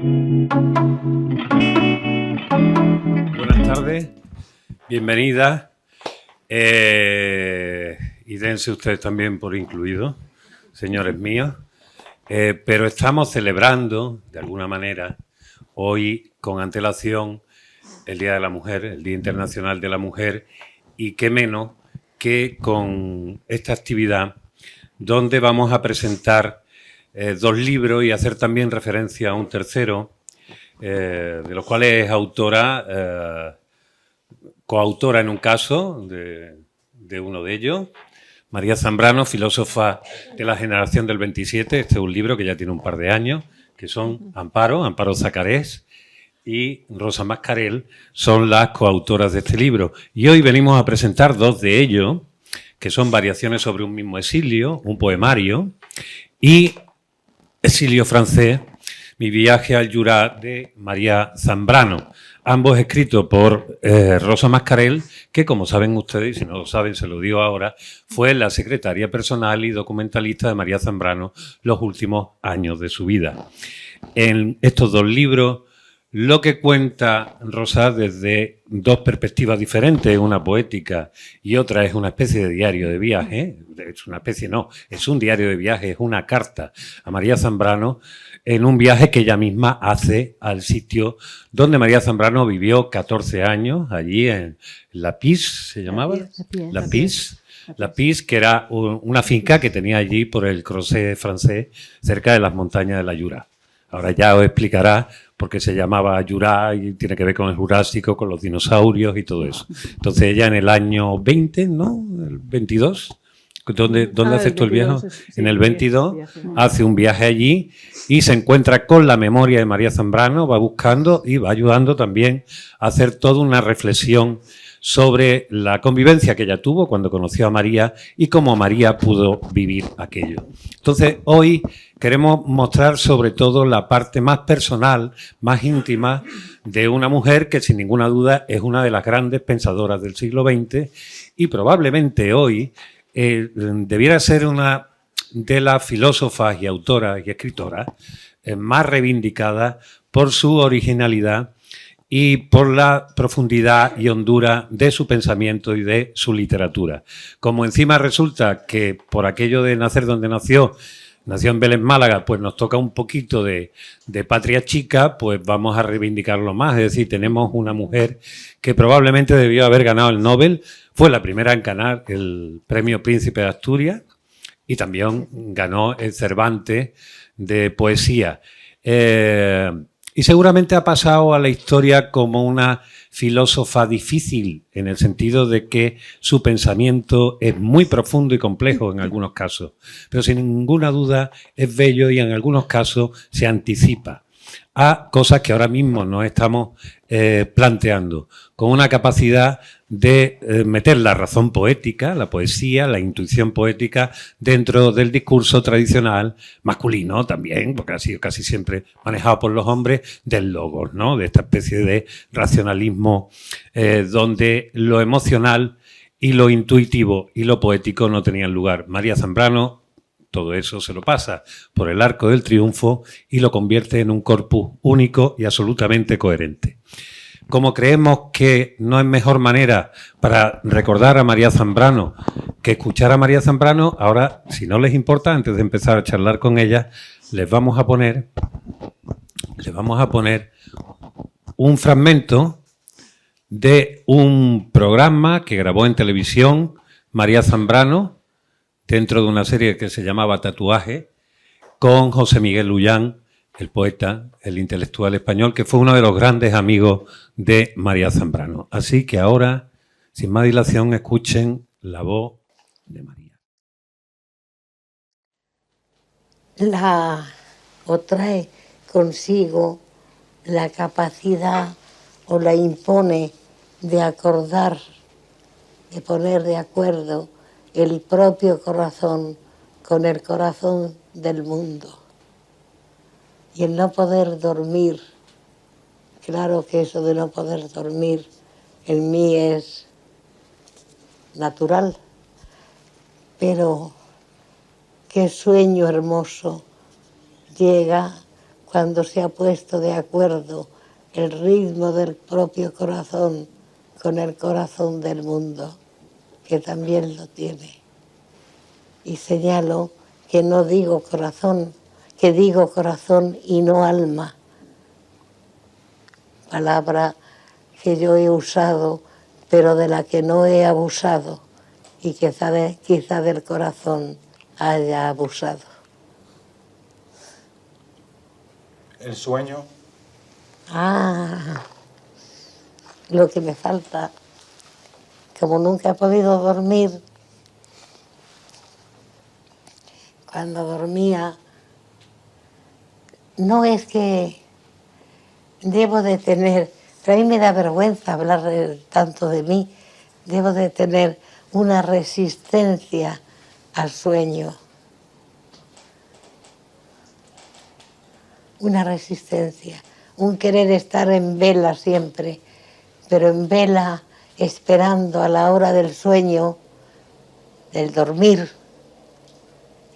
Buenas tardes, bienvenidas y dense ustedes también por incluidos, señores míos, pero estamos celebrando de alguna manera hoy con antelación el Día de la Mujer, el Día Internacional de la Mujer, y qué menos que con esta actividad donde vamos a presentar dos libros y hacer también referencia a un tercero, de los cuales es autora, coautora en un caso de uno de ellos, María Zambrano, filósofa de la generación del 27. Este es un libro que ya tiene un par de años, que son Amparo Zacarés y Rosa Mascarell, son las coautoras de este libro. Y hoy venimos a presentar dos de ellos, que son Variaciones sobre un mismo exilio, un poemario, y Exilio francés, Mi viaje al Jura, de María Zambrano, ambos escritos por Rosa Mascarell, que, como saben ustedes, y si no lo saben se lo digo ahora, fue la secretaria personal y documentalista de María Zambrano los últimos años de su vida. En estos dos libros, lo que cuenta Rosa desde dos perspectivas diferentes, una poética y otra es una especie de diario de viaje, es una especie no, es un diario de viaje, es una carta a María Zambrano en un viaje que ella misma hace al sitio donde María Zambrano vivió 14 años, allí en La Pis, ¿se llamaba? La Pis, que era una finca que tenía allí por el Crozet francés, cerca de las montañas de la Jura. Ahora ya os explicará por qué se llamaba Jura y tiene que ver con el Jurásico, con los dinosaurios y todo eso. Entonces ella en el año 20, ¿no? El 22, ¿dónde hace todo el viaje? En el 22 hace un viaje allí y se encuentra con la memoria de María Zambrano, va buscando y va ayudando también a hacer toda una reflexión sobre la convivencia que ella tuvo cuando conoció a María y cómo María pudo vivir aquello. Entonces, hoy queremos mostrar sobre todo la parte más personal, más íntima de una mujer que sin ninguna duda es una de las grandes pensadoras del siglo XX y probablemente hoy debiera ser una de las filósofas y autoras y escritoras más reivindicadas por su originalidad y por la profundidad y hondura de su pensamiento y de su literatura. Como encima resulta que por aquello de nacer donde nació en Vélez, Málaga, pues nos toca un poquito de patria chica, pues vamos a reivindicarlo más. Es decir, tenemos una mujer que probablemente debió haber ganado el Nobel, fue la primera en ganar el premio Príncipe de Asturias y también ganó el Cervantes de poesía. Y seguramente ha pasado a la historia como una filósofa difícil, en el sentido de que su pensamiento es muy profundo y complejo en algunos casos, pero sin ninguna duda es bello y en algunos casos se anticipa a cosas que ahora mismo nos estamos planteando, con una capacidad de meter la razón poética, la poesía, la intuición poética dentro del discurso tradicional, masculino también, porque ha sido casi siempre manejado por los hombres, del logos, ¿no? De esta especie de racionalismo donde lo emocional y lo intuitivo y lo poético no tenían lugar. María Zambrano todo eso se lo pasa por el arco del triunfo y lo convierte en un corpus único y absolutamente coherente. Como creemos que no es mejor manera para recordar a María Zambrano que escuchar a María Zambrano, ahora, si no les importa, antes de empezar a charlar con ella, les vamos a poner un fragmento de un programa que grabó en televisión María Zambrano, dentro de una serie que se llamaba Tatuaje, con José Miguel Ullán, el poeta, el intelectual español, que fue uno de los grandes amigos de María Zambrano. Así que ahora, sin más dilación, escuchen la voz de María. O trae consigo la capacidad o la impone de acordar, de poner de acuerdo el propio corazón con el corazón del mundo. Y el no poder dormir, claro que eso de no poder dormir en mí es natural, pero qué sueño hermoso llega cuando se ha puesto de acuerdo el ritmo del propio corazón con el corazón del mundo, que también lo tiene. Y señalo que no digo corazón, que digo corazón y no alma, palabra que yo he usado, pero de la que no he abusado, y quizá del corazón haya abusado. ¿El sueño? Lo que me falta, como nunca he podido dormir, cuando dormía, no es que debo de tener, pero a mí me da vergüenza hablar tanto de mí, debo de tener una resistencia al sueño, una resistencia, un querer estar en vela siempre, pero en vela esperando a la hora del sueño, del dormir,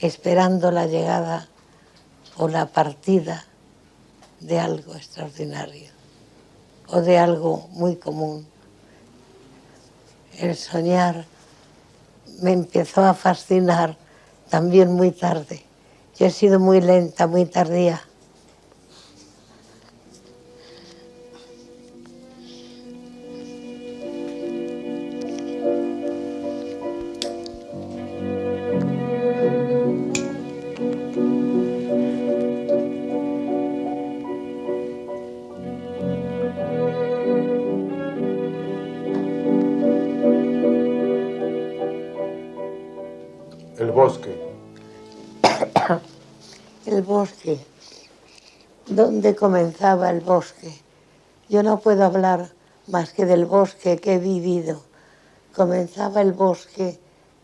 esperando la llegada o la partida de algo extraordinario o de algo muy común. El soñar me empezó a fascinar también muy tarde. Yo he sido muy lenta, muy tardía. El bosque. El bosque. ¿Dónde comenzaba el bosque? Yo no puedo hablar más que del bosque que he vivido. Comenzaba el bosque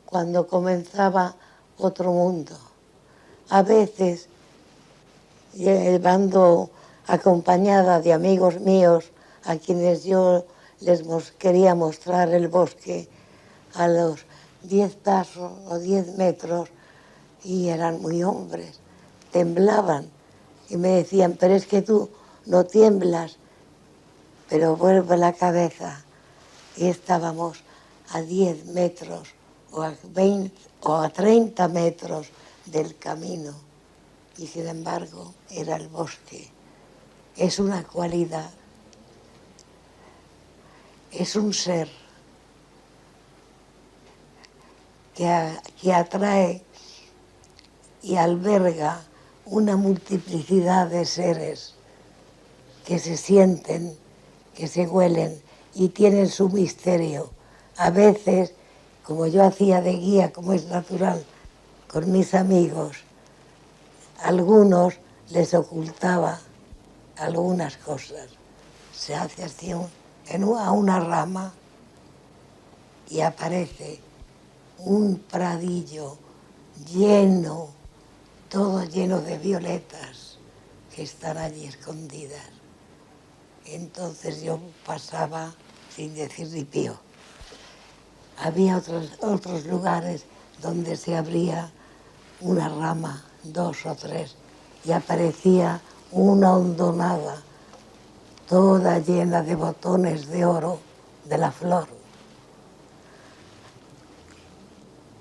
cuando comenzaba otro mundo. A veces, llevando acompañada de amigos míos a quienes yo quería mostrar el bosque a los 10 pasos o 10 metros, y eran muy hombres, temblaban y me decían, pero es que tú no tiemblas, pero vuelve la cabeza. Y estábamos a 10 metros o a 20 o a 30 metros del camino, y sin embargo era el bosque. Es una cualidad, es un ser que atrae y alberga una multiplicidad de seres que se sienten, que se huelen y tienen su misterio. A veces, como yo hacía de guía, como es natural, con mis amigos, algunos les ocultaba algunas cosas. Se hace así a una rama y aparece un pradillo lleno, todo lleno de violetas que están allí escondidas. Entonces yo pasaba sin decir ni pío. Había otros lugares donde se abría una rama, 2 o 3, y aparecía una hondonada, toda llena de botones de oro de la flor.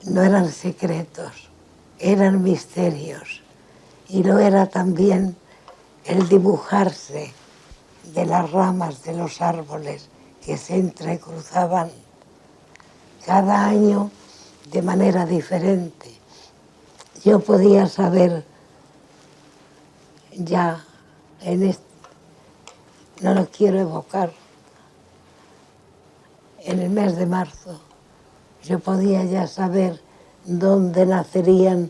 No eran secretos, eran misterios, y lo era también el dibujarse de las ramas de los árboles que se entrecruzaban cada año de manera diferente. Yo podía saber ya no lo quiero evocar, en el mes de marzo, yo podía ya saber dónde nacerían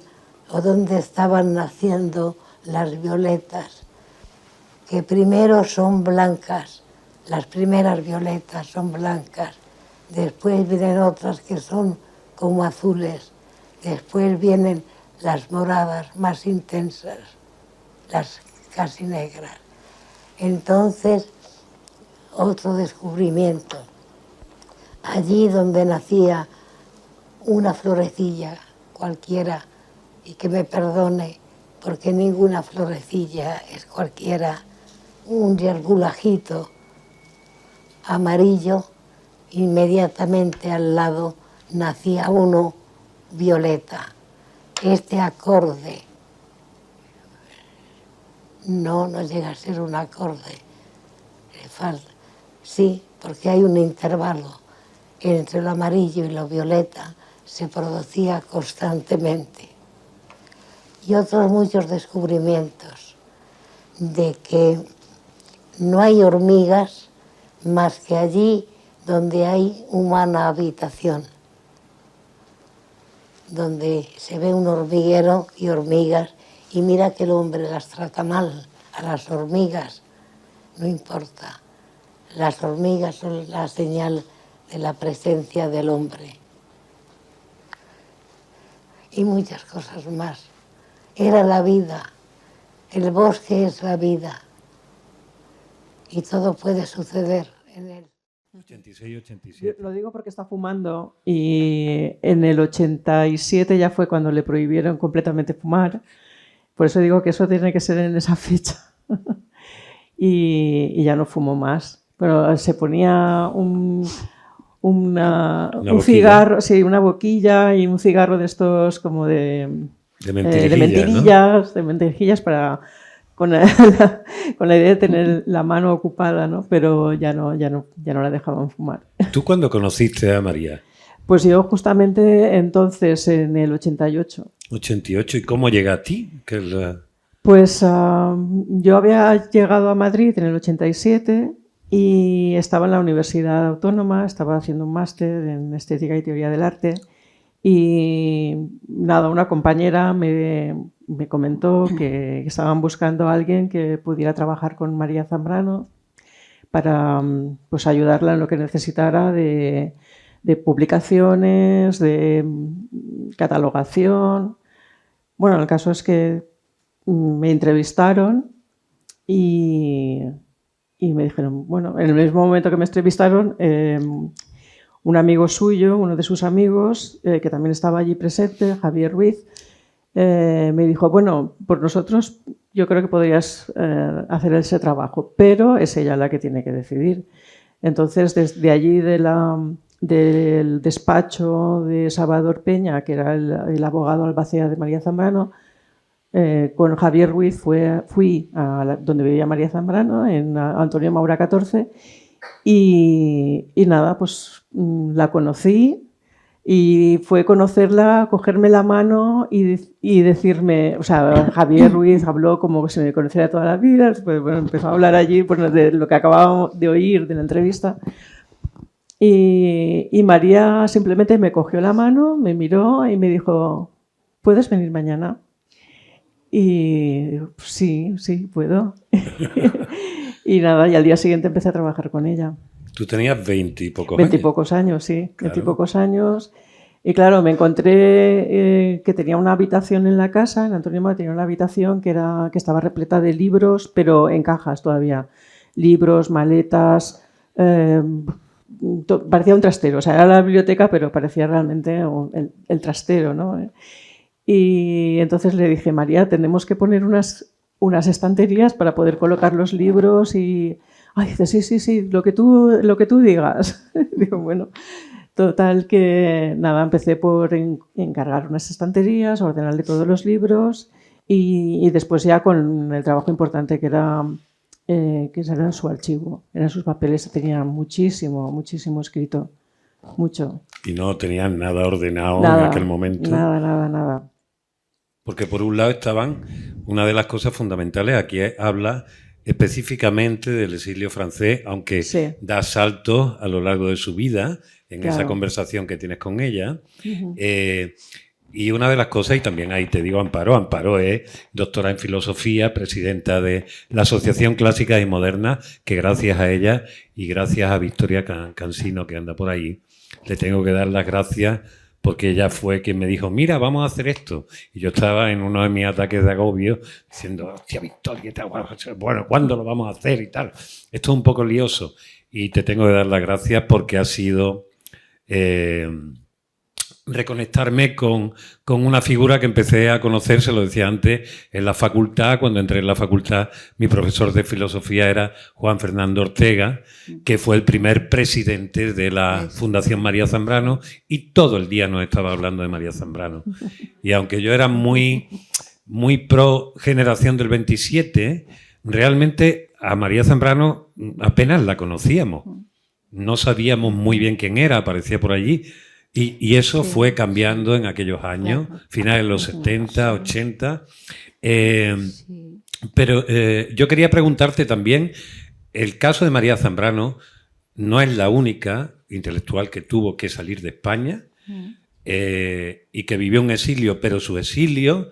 o dónde estaban naciendo las violetas, que primero son blancas, las primeras violetas son blancas, después vienen otras que son como azules, después vienen las moradas más intensas, las casi negras. Entonces, otro descubrimiento. Allí donde nacía una florecilla cualquiera, y que me perdone porque ninguna florecilla es cualquiera, un yerbulajito amarillo, inmediatamente al lado nacía uno violeta. Este acorde no llega a ser un acorde, le falta, sí, porque hay un intervalo entre lo amarillo y lo violeta, se producía constantemente. Y otros muchos descubrimientos de que no hay hormigas más que allí donde hay humana habitación, donde se ve un hormiguero y hormigas, y mira que el hombre las trata mal a las hormigas, no importa. Las hormigas son la señal de la presencia del hombre. Y muchas cosas más. Era la vida, el bosque es la vida, y todo puede suceder en él. 86, 87. Lo digo porque está fumando y en el 87 ya fue cuando le prohibieron completamente fumar. Por eso digo que eso tiene que ser en esa fecha. y ya no fumó más. Pero se ponía un cigarro, sí, una boquilla y un cigarro de estos como de mentirijillas para... Con la idea de tener la mano ocupada, ¿no? Pero ya no la dejaban fumar. ¿Tú cuándo conociste a María? Pues yo justamente entonces, en el 88. 88, ¿y cómo llega a ti? Pues yo había llegado a Madrid en el 87 y estaba en la Universidad Autónoma, estaba haciendo un máster en Estética y Teoría del Arte. Y nada, una compañera me comentó que estaban buscando a alguien que pudiera trabajar con María Zambrano para pues ayudarla en lo que necesitara de publicaciones, de catalogación. Bueno, el caso es que me entrevistaron y me dijeron, bueno, en el mismo momento que me entrevistaron, un amigo suyo, uno de sus amigos, que también estaba allí presente, Javier Ruiz, me dijo, bueno, por nosotros yo creo que podrías hacer ese trabajo, pero es ella la que tiene que decidir. Entonces, desde allí del despacho de Salvador Peña, que era el abogado albacea de María Zambrano, con Javier Ruiz fui a donde vivía María Zambrano, en Antonio Maura 14, y nada, pues la conocí y fue conocerla, cogerme la mano y decirme, o sea, Javier Ruiz habló como que se me conociera toda la vida, pues, bueno, empezó a hablar allí pues, de lo que acabábamos de oír de la entrevista y María simplemente me cogió la mano, me miró y me dijo, ¿puedes venir mañana? Y sí, puedo. Y nada, y al día siguiente empecé a trabajar con ella. Tú tenías 20 y pocos 20 y años. pocos años, sí. Claro. 20 y pocos años. Y claro, me encontré que tenía una habitación en la casa, en Antonio Maura tenía una habitación que estaba repleta de libros, pero en cajas todavía. Libros, maletas, parecía un trastero. O sea, era la biblioteca, pero parecía realmente el trastero, ¿no? Y entonces le dije, María, tenemos que poner unas estanterías para poder colocar los libros y... Ay, dice, sí, lo que tú digas. Digo, bueno, total que nada, empecé por encargar unas estanterías, ordenarle todos los libros y después ya con el trabajo importante que era su archivo, eran sus papeles, tenía muchísimo escrito, mucho. Y no tenían nada ordenado en aquel momento. Nada. Porque por un lado estaban, una de las cosas fundamentales, aquí habla específicamente del exilio francés, aunque sí, da saltos a lo largo de su vida en claro, esa conversación que tienes con ella. Uh-huh. Y una de las cosas, y también ahí te digo Amparo es doctora en filosofía, presidenta de la Asociación Clásica y Moderna, que gracias a ella y gracias a Victoria Cansino, que anda por ahí, le tengo que dar las gracias porque ella fue quien me dijo, mira, vamos a hacer esto. Y yo estaba en uno de mis ataques de agobio diciendo, hostia, Victoria, bueno, ¿cuándo lo vamos a hacer? Y tal. Esto es un poco lioso. Y te tengo que dar las gracias porque ha sido reconectarme con una figura que empecé a conocer, se lo decía antes, en la facultad. Cuando entré en la facultad, mi profesor de filosofía era Juan Fernando Ortega, que fue el primer presidente de la Fundación María Zambrano, y todo el día nos estaba hablando de María Zambrano. Y aunque yo era muy pro generación del 27, realmente a María Zambrano apenas la conocíamos. No sabíamos muy bien quién era, aparecía por allí. Y eso fue cambiando en aquellos años, finales de los 70, 80. Pero yo quería preguntarte también, el caso de María Zambrano no es la única intelectual que tuvo que salir de España y que vivió un exilio, pero su exilio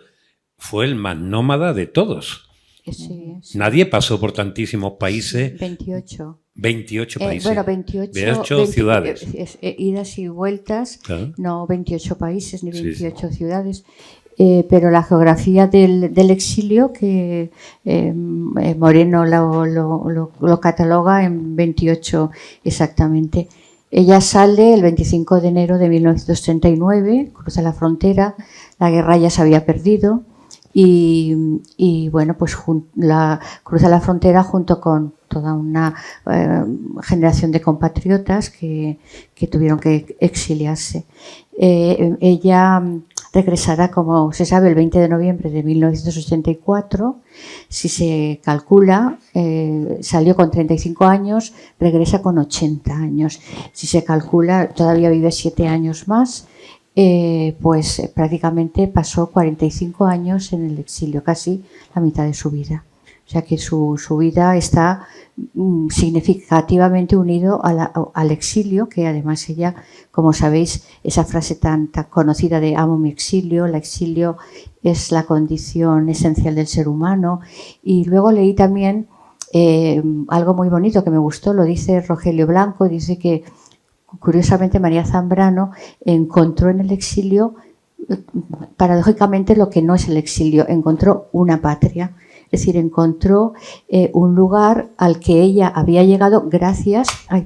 fue el más nómada de todos. Sí. Nadie pasó por tantísimos países. 28. 28 países. Bueno, 28 ciudades. Idas y vueltas, Claro. No 28 países ni 28 Sí. ciudades. Pero la geografía del exilio, que Moreno lo cataloga en 28 exactamente. Ella sale el 25 de enero de 1939, cruza la frontera, la guerra ya se había perdido. Y bueno, pues cruza la frontera junto con toda una generación de compatriotas que tuvieron que exiliarse. Ella regresará, como se sabe, el 20 de noviembre de 1984. Si se calcula, salió con 35 años, regresa con 80 años. Si se calcula, todavía vive 7 años más. Pues prácticamente pasó 45 años en el exilio, casi la mitad de su vida. O sea que su vida está significativamente unido al exilio, que además ella, como sabéis, esa frase tan conocida de amo mi exilio, el exilio es la condición esencial del ser humano. Y luego leí también algo muy bonito que me gustó, lo dice Rogelio Blanco, dice que curiosamente María Zambrano encontró en el exilio, paradójicamente, lo que no es el exilio, encontró una patria, es decir, encontró un lugar al que ella había llegado gracias a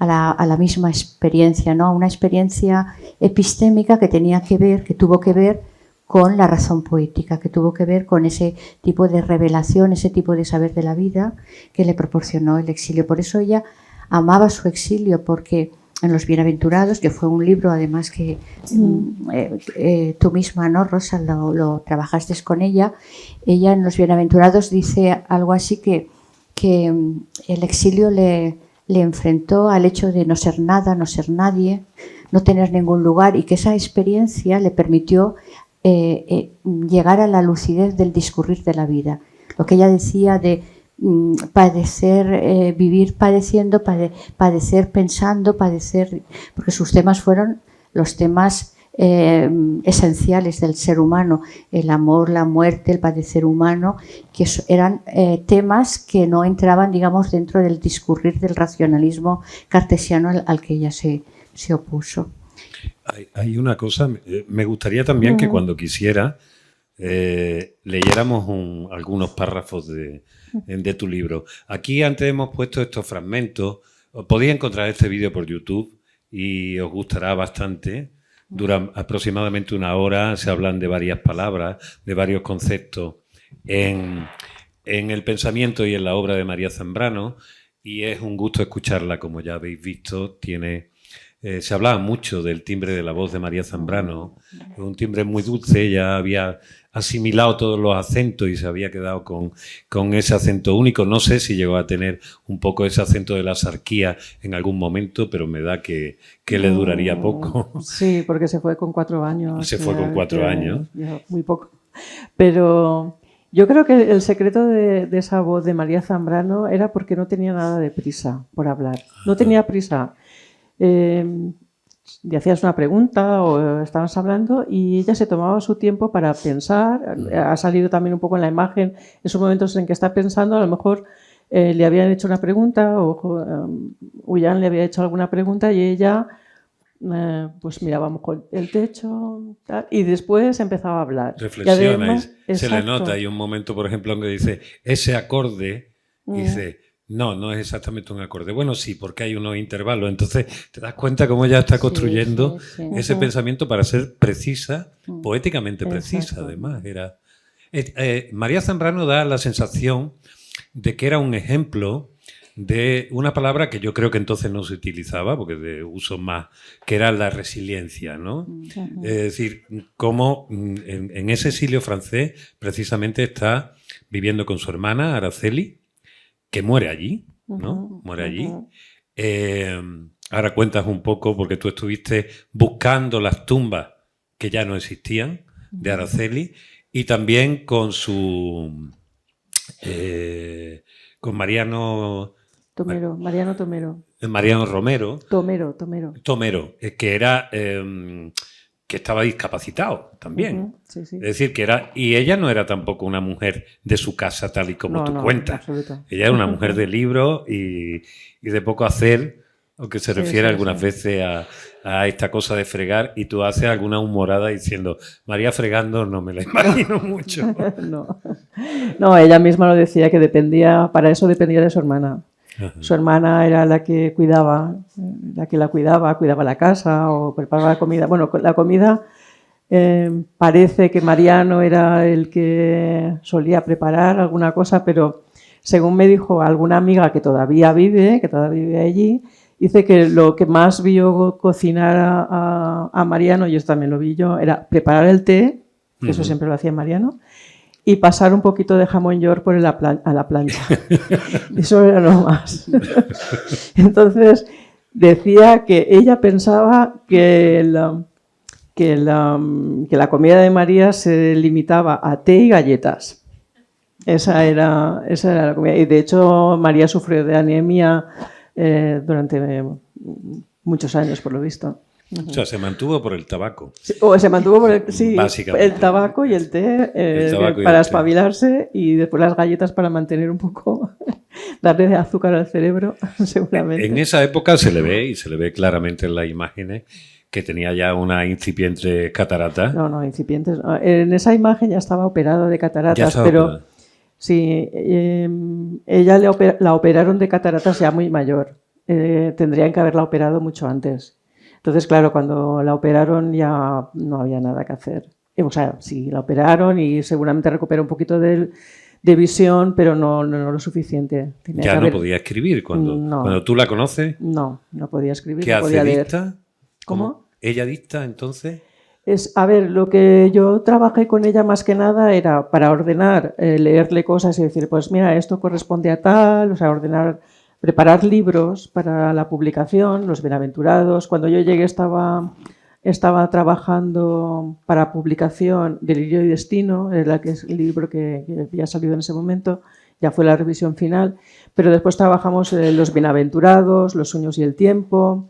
la misma experiencia, ¿no? Una experiencia epistémica que tuvo que ver con la razón poética, que tuvo que ver con ese tipo de revelación, ese tipo de saber de la vida que le proporcionó el exilio. Por eso ella amaba su exilio, porque en Los Bienaventurados, que fue un libro además que tú misma, ¿no, Rosa? Lo trabajaste con ella. Ella en Los Bienaventurados dice algo así que el exilio le enfrentó al hecho de no ser nada, no ser nadie, no tener ningún lugar, y que esa experiencia le permitió llegar a la lucidez del discurrir de la vida. Lo que ella decía de padecer, vivir padeciendo, padecer pensando, padecer, porque sus temas fueron los temas esenciales del ser humano, el amor, la muerte, el padecer humano, que eran temas que no entraban, digamos, dentro del discurrir del racionalismo cartesiano al que ella se opuso. Hay una cosa, me gustaría también que cuando quisiera leyéramos algunos párrafos de tu libro. Aquí antes hemos puesto estos fragmentos. Podéis encontrar este vídeo por YouTube y os gustará bastante. Dura aproximadamente 1 hora, se hablan de varias palabras, de varios conceptos en el pensamiento y en la obra de María Zambrano, y es un gusto escucharla, como ya habéis visto. Se hablaba mucho del timbre de la voz de María Zambrano, un timbre muy dulce. Ella había asimilado todos los acentos y se había quedado con ese acento único. No sé si llegó a tener un poco ese acento de la sarquía en algún momento, pero me da que le duraría poco. Sí, porque se fue con 4 años. Se fue con 4 años. Muy poco. Pero yo creo que el secreto de esa voz de María Zambrano era porque no tenía nada de prisa por hablar. No tenía prisa. Le hacías una pregunta o estabas hablando y ella se tomaba su tiempo para pensar. Ha salido también un poco en la imagen esos momentos en que está pensando. A lo mejor le habían hecho una pregunta o Ullán le había hecho alguna pregunta y ella pues miraba a lo mejor el techo tal, y después empezaba a hablar. Reflexiona y se le nota. Hay un momento, por ejemplo, en que dice ese acorde, dice No, no es exactamente un acorde. Bueno, sí, porque hay unos intervalos. Entonces te das cuenta cómo ella está construyendo ese pensamiento para ser precisa, poéticamente precisa, además. María Zambrano da la sensación de que era un ejemplo de una palabra que yo creo que entonces no se utilizaba, porque de uso más, que era la resiliencia, ¿no? Es decir, cómo en ese exilio francés precisamente está viviendo con su hermana, Araceli, que muere allí, ¿no? Muere allí. Ahora cuentas un poco, porque tú estuviste buscando las tumbas que ya no existían de Araceli, y también con su... con Mariano Tomero. Mariano Romero. Tomero. Que era... que estaba discapacitado también. Sí. Es decir, que era... Y ella no era tampoco una mujer de su casa tal y como tú cuentas. Absoluto. Ella era una mujer de libros y de poco hacer, aunque se refiere algunas veces a esta cosa de fregar, y tú haces alguna humorada diciendo, María fregando no me la imagino mucho. No, ella misma lo decía, que para eso dependía de su hermana. Ajá. Su hermana era la que cuidaba la casa o preparaba la comida. Bueno, la comida parece que Mariano era el que solía preparar alguna cosa, pero según me dijo alguna amiga que todavía vive allí, dice que lo que más vio cocinar a Mariano, y esto también lo vi yo, era preparar el té, que eso siempre lo hacía Mariano, y pasar un poquito de jamón york a la plancha. Eso era lo más. Entonces, decía que ella pensaba que la comida de María se limitaba a té y galletas. Esa era la comida. Y de hecho, María sufrió de anemia durante muchos años, por lo visto. O sea, se mantuvo por el tabaco. Sí, se mantuvo por el tabaco y el té para espabilarse, y después las galletas para mantener un poco, darle de azúcar al cerebro, seguramente. En esa época se le ve claramente en las imágenes que tenía ya una incipiente catarata. No, incipientes. En esa imagen ya estaba operado de cataratas, pero operado. Sí, ella la operaron de cataratas ya muy mayor. Tendrían que haberla operado mucho antes. Entonces, claro, cuando la operaron ya no había nada que hacer. O sea, sí, la operaron y seguramente recuperó un poquito de visión, pero no lo suficiente. Ya no podía escribir cuando tú la conoces. No podía escribir, ¿Qué no podía hace, leer. dicta? ¿Cómo? ¿Ella dicta, entonces? Lo que yo trabajé con ella más que nada era para ordenar, leerle cosas y decir, pues mira, esto corresponde a tal, o sea, preparar libros para la publicación, los bienaventurados. Cuando yo llegué estaba trabajando para publicación Delirio y Destino, que es el libro que había salido en ese momento, ya fue la revisión final, pero después trabajamos los bienaventurados, Los sueños y el tiempo,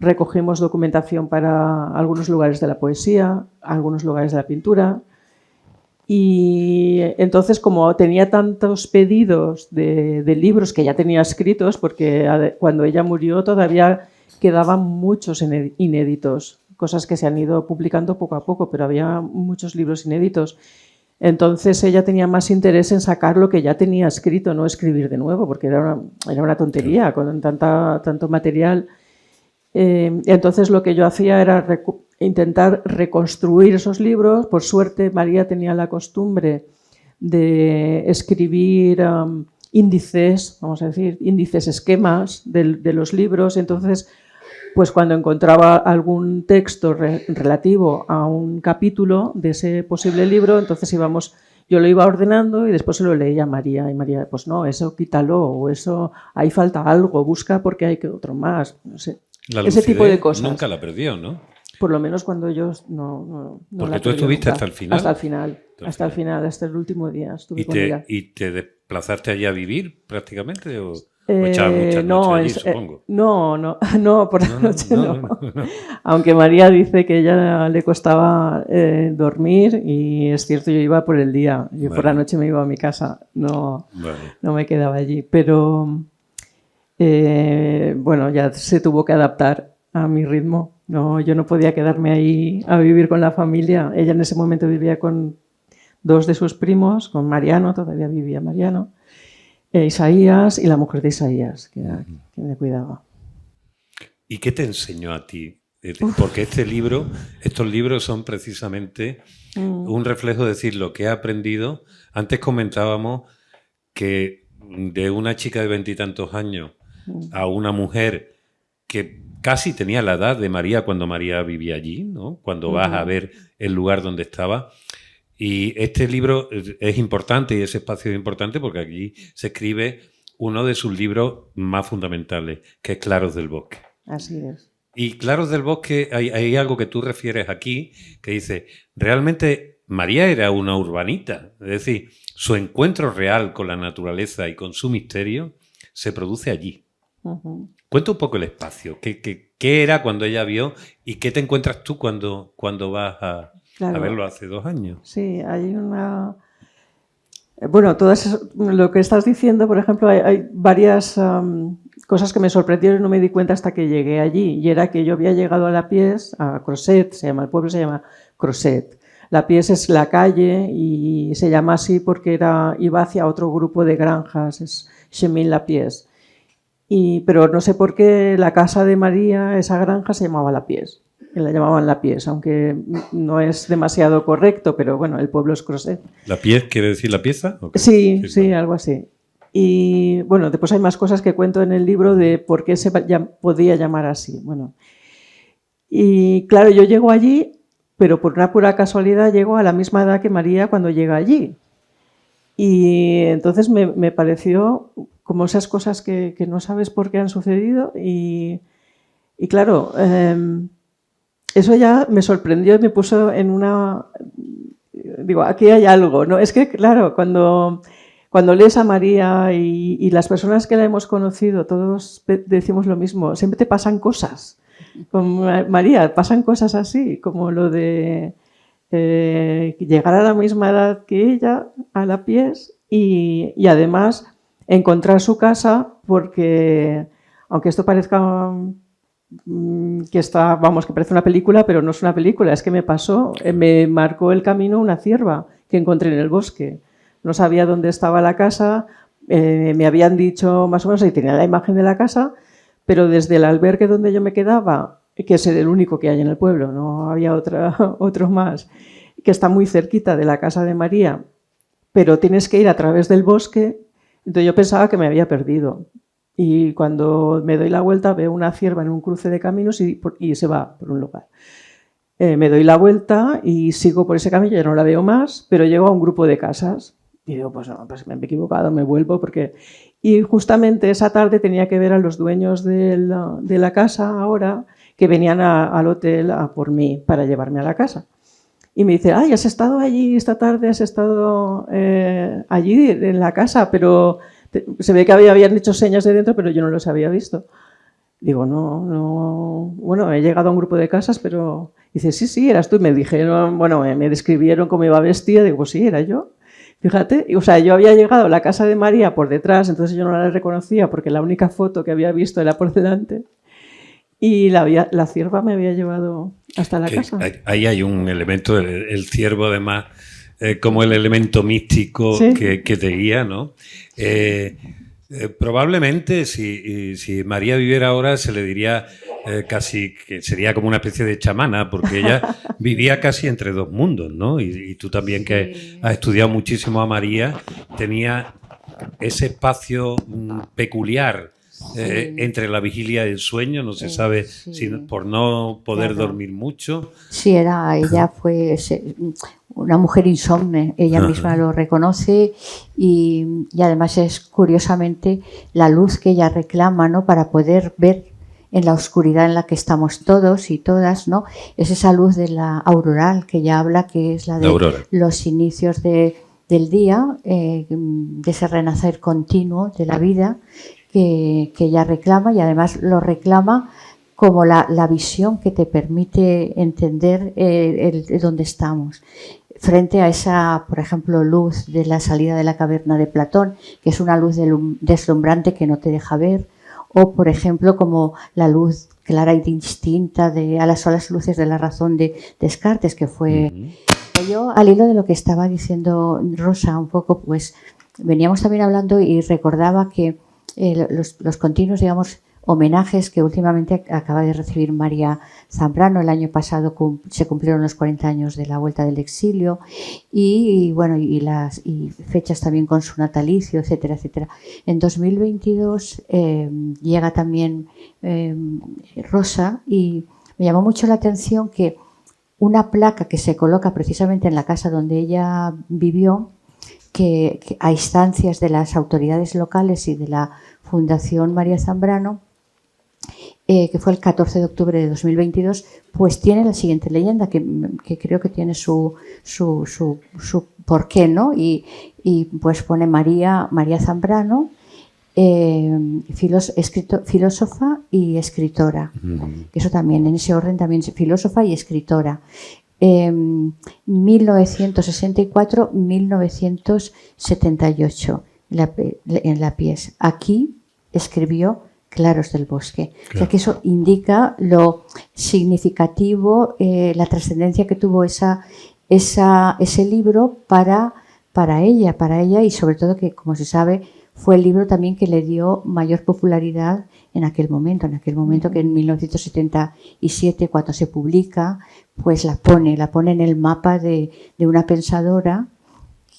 recogimos documentación para algunos lugares de la poesía, algunos lugares de la pintura. Y entonces, como tenía tantos pedidos de libros que ya tenía escritos, porque cuando ella murió todavía quedaban muchos inéditos, cosas que se han ido publicando poco a poco, pero había muchos libros inéditos. Entonces ella tenía más interés en sacar lo que ya tenía escrito, no escribir de nuevo, porque era una tontería con tanto material. Entonces lo que yo hacía era intentar reconstruir esos libros. Por suerte María tenía la costumbre de escribir índices, vamos a decir, esquemas de los libros. Entonces, pues cuando encontraba algún texto relativo a un capítulo de ese posible libro, entonces yo lo iba ordenando y después se lo leía a María. Y María, pues no, eso quítalo, o eso, ahí falta algo, busca porque hay que otro más, no sé. Ese tipo de cosas. Nunca la perdió, ¿no? Por lo menos cuando yo no porque tú estuviste nunca. Hasta el final. Hasta el último día estuve con ella. ¿Y te desplazaste allí a vivir prácticamente? ¿O echabas muchas noches allí, supongo? No, por la noche no. Aunque María dice que a ella le costaba dormir, y es cierto, yo iba por el día. Yo por la noche me iba a mi casa, no me quedaba allí. Pero bueno, ya se tuvo que adaptar a mi ritmo. No, yo no podía quedarme ahí a vivir con la familia. Ella en ese momento vivía con 2 de sus primos, con Mariano, todavía vivía Mariano. Isaías y la mujer de Isaías, que era quien me cuidaba. ¿Y qué te enseñó a ti? Porque estos libros son precisamente un reflejo de decir lo que he aprendido. Antes comentábamos que de una chica de 20 y tantos años a una mujer que casi tenía la edad de María cuando María vivía allí, ¿no? Cuando vas a ver el lugar donde estaba. Y este libro es importante y ese espacio es importante porque aquí se escribe uno de sus libros más fundamentales, que es Claros del Bosque. Así es. Y Claros del Bosque, hay algo que tú refieres aquí, que dice, realmente María era una urbanita, es decir, su encuentro real con la naturaleza y con su misterio se produce allí. Cuenta un poco el espacio, qué era cuando ella vio y qué te encuentras tú cuando vas a verlo hace 2 años. Sí, hay una... Bueno, lo que estás diciendo, por ejemplo, hay varias cosas que me sorprendieron y no me di cuenta hasta que llegué allí. Y era que yo había llegado a La Pies, a Crosset, el pueblo se llama Crosset. La Pies es la calle y se llama así porque iba hacia otro grupo de granjas, es Chemin-La Pies. Pero no sé por qué la casa de María, esa granja, se llamaba La Pies. La llamaban La Pies, aunque no es demasiado correcto, pero bueno, el pueblo es Crosset. ¿La Pies quiere decir la pieza? Sí, algo así. Y bueno, después hay más cosas que cuento en el libro de por qué se podía llamar así. Bueno, y claro, yo llego allí, pero por una pura casualidad llego a la misma edad que María cuando llega allí. Y entonces me pareció como esas cosas que no sabes por qué han sucedido y claro... eso ya me sorprendió y me puso en una... Digo, aquí hay algo, ¿no? Es que, claro, cuando lees a María y las personas que la hemos conocido, todos decimos lo mismo, siempre te pasan cosas. Con María pasan cosas así, como lo de llegar a la misma edad que ella, a La Pies, y además encontrar su casa porque, aunque esto parezca... que parece una película, pero no es una película, es que me pasó, me marcó el camino una cierva que encontré en el bosque. No sabía dónde estaba la casa, me habían dicho más o menos, y tenía la imagen de la casa, pero desde el albergue donde yo me quedaba, que es el único que hay en el pueblo, no había otro más, que está muy cerquita de la casa de María, pero tienes que ir a través del bosque, entonces yo pensaba que me había perdido. Y cuando me doy la vuelta veo una cierva en un cruce de caminos y se va por un lugar. Me doy la vuelta y sigo por ese camino, ya no la veo más, pero llego a un grupo de casas. Y digo, pues no, pues me he equivocado, me vuelvo porque... Y justamente esa tarde tenía que ver a los dueños de la casa ahora que venían al hotel a por mí para llevarme a la casa. Y me dice, ay, has estado allí esta tarde, has estado allí en la casa, pero... Se ve que habían hecho señas de dentro, pero yo no los había visto. Digo, no. Bueno, he llegado a un grupo de casas, pero... Dice, sí, eras tú. Y me dijeron, bueno, me describieron cómo iba vestida. Digo, pues sí, era yo. Fíjate, o sea, yo había llegado a la casa de María por detrás, entonces yo no la reconocía porque la única foto que había visto era por delante. Y la cierva me había llevado hasta la casa. Ahí hay un elemento, el ciervo además... como el elemento místico que te guía, ¿no? Probablemente si María viviera ahora se le diría casi que sería como una especie de chamana, porque ella vivía casi entre 2 mundos, ¿no? Y tú también que has estudiado muchísimo a María, tenía ese espacio peculiar entre la vigilia y el sueño, no se sabe si por no poder dormir mucho. Sí, ella fue una mujer insomne, ella misma lo reconoce y además es curiosamente la luz que ella reclama, ¿no? Para poder ver en la oscuridad en la que estamos todos y todas, ¿no? Es esa luz de la auroral que ella habla, que es la de los inicios del día, de ese renacer continuo de la vida que ella reclama, y además lo reclama como la visión que te permite entender dónde estamos. Frente a esa, por ejemplo, luz de la salida de la caverna de Platón, que es una luz deslumbrante que no te deja ver, o por ejemplo como la luz clara y distinta a las solas luces de la razón de Descartes, que fue... Yo, al hilo de lo que estaba diciendo Rosa un poco, pues veníamos también hablando y recordaba que los continuos, digamos, homenajes que últimamente acaba de recibir María Zambrano. El año pasado se cumplieron los 40 años de la vuelta del exilio y bueno, y fechas también con su natalicio, etcétera, etcétera. En 2022 llega también Rosa, y me llamó mucho la atención que una placa que se coloca precisamente en la casa donde ella vivió, que a instancias de las autoridades locales y de la Fundación María Zambrano, que fue el 14 de octubre de 2022, pues tiene la siguiente leyenda, que creo que tiene su porqué, ¿no? Y pues pone María Zambrano, filósofa y escritora. Eso también, en ese orden también, filósofa y escritora. 1964-1978 en La Pies. Aquí escribió Claros del Bosque. Claro. O sea que eso indica lo significativo, la trascendencia que tuvo ese libro para ella, y sobre todo que, como se sabe, fue el libro también que le dio mayor popularidad en aquel momento que en 1977, cuando se publica, pues la pone en el mapa de una pensadora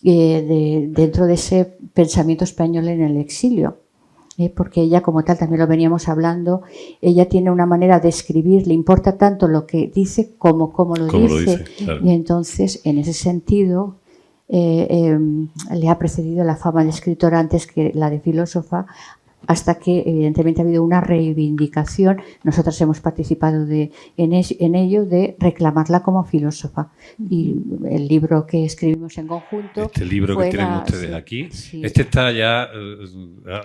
dentro de ese pensamiento español en el exilio. Porque ella, como tal, también lo veníamos hablando, ella tiene una manera de escribir, le importa tanto lo que dice como lo dice. Claro. Y entonces, en ese sentido, le ha precedido la fama de escritora antes que la de filósofa, hasta que evidentemente ha habido una reivindicación. Nosotras hemos participado en ello, de reclamarla como filósofa. Y el libro que escribimos en conjunto... Este libro que tienen ustedes aquí, sí. Este está ya,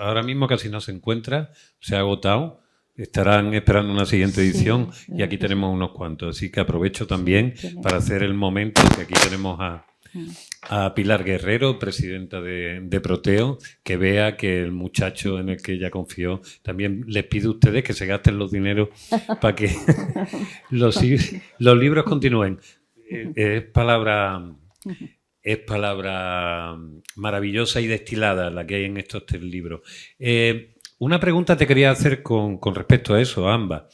ahora mismo casi no se encuentra, se ha agotado. Estarán esperando una siguiente edición, sí, y aquí tenemos unos cuantos. Así que aprovecho también para hacer el momento que aquí tenemos a Pilar Guerrero, presidenta de Proteo, que vea que el muchacho en el que ella confió. También les pido a ustedes que se gasten los dineros para que los libros continúen. Es palabra maravillosa y destilada la que hay en estos 3 libros. Una pregunta te quería hacer con respecto a eso, a ambas.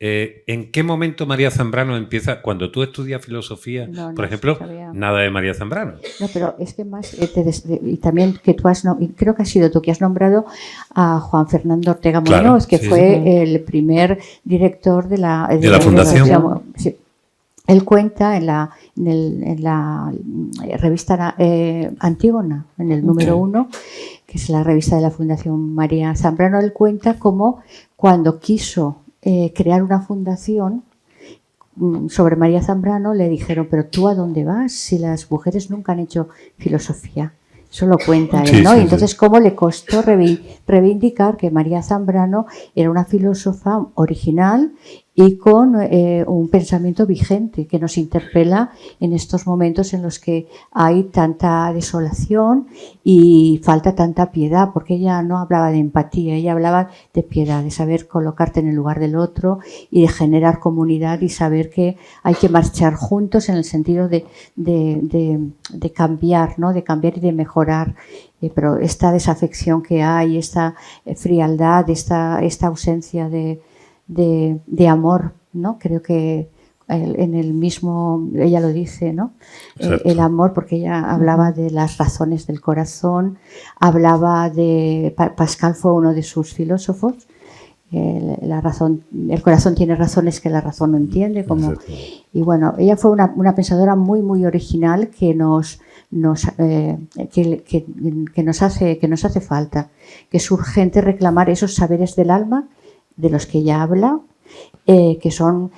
¿En qué momento María Zambrano empieza? Cuando tú estudias filosofía, por ejemplo, nada de María Zambrano. No, pero es que más, y también que tú creo que has sido tú que has nombrado a Juan Fernando Ortega Muñoz, claro, que fue el primer director de la Fundación. Sí. Él cuenta en la revista Antígona, en el número 1, que es la revista de la Fundación María Zambrano, él cuenta cómo cuando quiso crear una fundación sobre María Zambrano, le dijeron: pero ¿tú a dónde vas si las mujeres nunca han hecho filosofía? Eso lo cuenta él, ¿no? Y entonces, ¿cómo le costó reivindicar que María Zambrano era una filósofa original y con un pensamiento vigente que nos interpela en estos momentos en los que hay tanta desolación y falta tanta piedad? Porque ella no hablaba de empatía, ella hablaba de piedad, de saber colocarte en el lugar del otro y de generar comunidad y saber que hay que marchar juntos en el sentido de cambiar, ¿no? De cambiar y de mejorar. Pero esta desafección que hay, esta frialdad, esta ausencia de amor, ¿no? Creo que en el mismo, ella lo dice, ¿no? El amor, porque ella hablaba de las razones del corazón, hablaba de... Pascal fue uno de sus filósofos. El corazón tiene razones que la razón no entiende, y bueno, ella fue una pensadora muy muy original que nos hace falta, que es urgente reclamar esos saberes del alma de los que ella habla, que son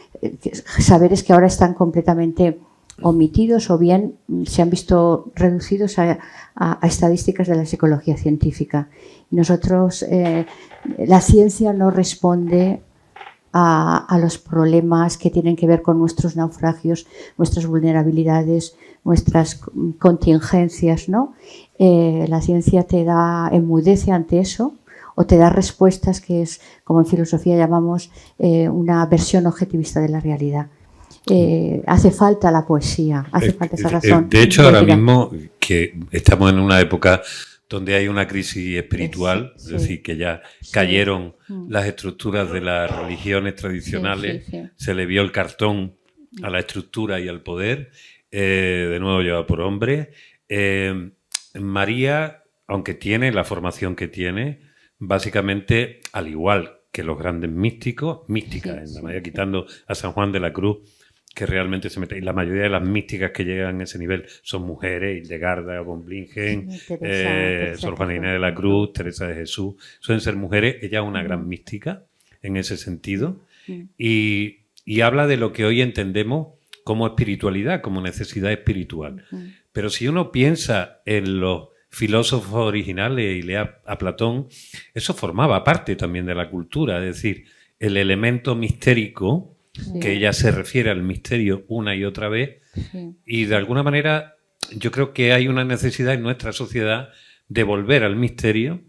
saberes que ahora están completamente omitidos o bien se han visto reducidos a estadísticas de la psicología científica. Nosotros, la ciencia no responde a los problemas que tienen que ver con nuestros naufragios, nuestras vulnerabilidades, nuestras contingencias, ¿no? La ciencia enmudece ante eso, o te da respuestas que es, como en filosofía llamamos, una versión objetivista de la realidad. Hace falta la poesía, hace falta esa razón. De hecho, ahora mismo que estamos en una época donde hay una crisis espiritual, Sí, es decir, que ya sí. cayeron las estructuras de las religiones tradicionales, Sí. se le vio el cartón a la estructura y al poder, de nuevo llevado por hombres. María, aunque tiene la formación que tiene, básicamente, al igual que los grandes místicos, místicas, en la mayoría, quitando a San Juan de la Cruz, que realmente se mete. Y la mayoría de las místicas que llegan a ese nivel son mujeres, Hildegarda von Bingen, Sor Juana Inés de la Cruz, Teresa de Jesús, suelen ser mujeres. Ella es una gran mística en ese sentido y habla de lo que hoy entendemos como espiritualidad, como necesidad espiritual. Pero si uno piensa en los filósofos originales y lee a Platón, eso formaba parte también de la cultura, es decir, el elemento mistérico, que ella se refiere al misterio una y otra vez, y de alguna manera yo creo que hay una necesidad en nuestra sociedad de volver al misterio,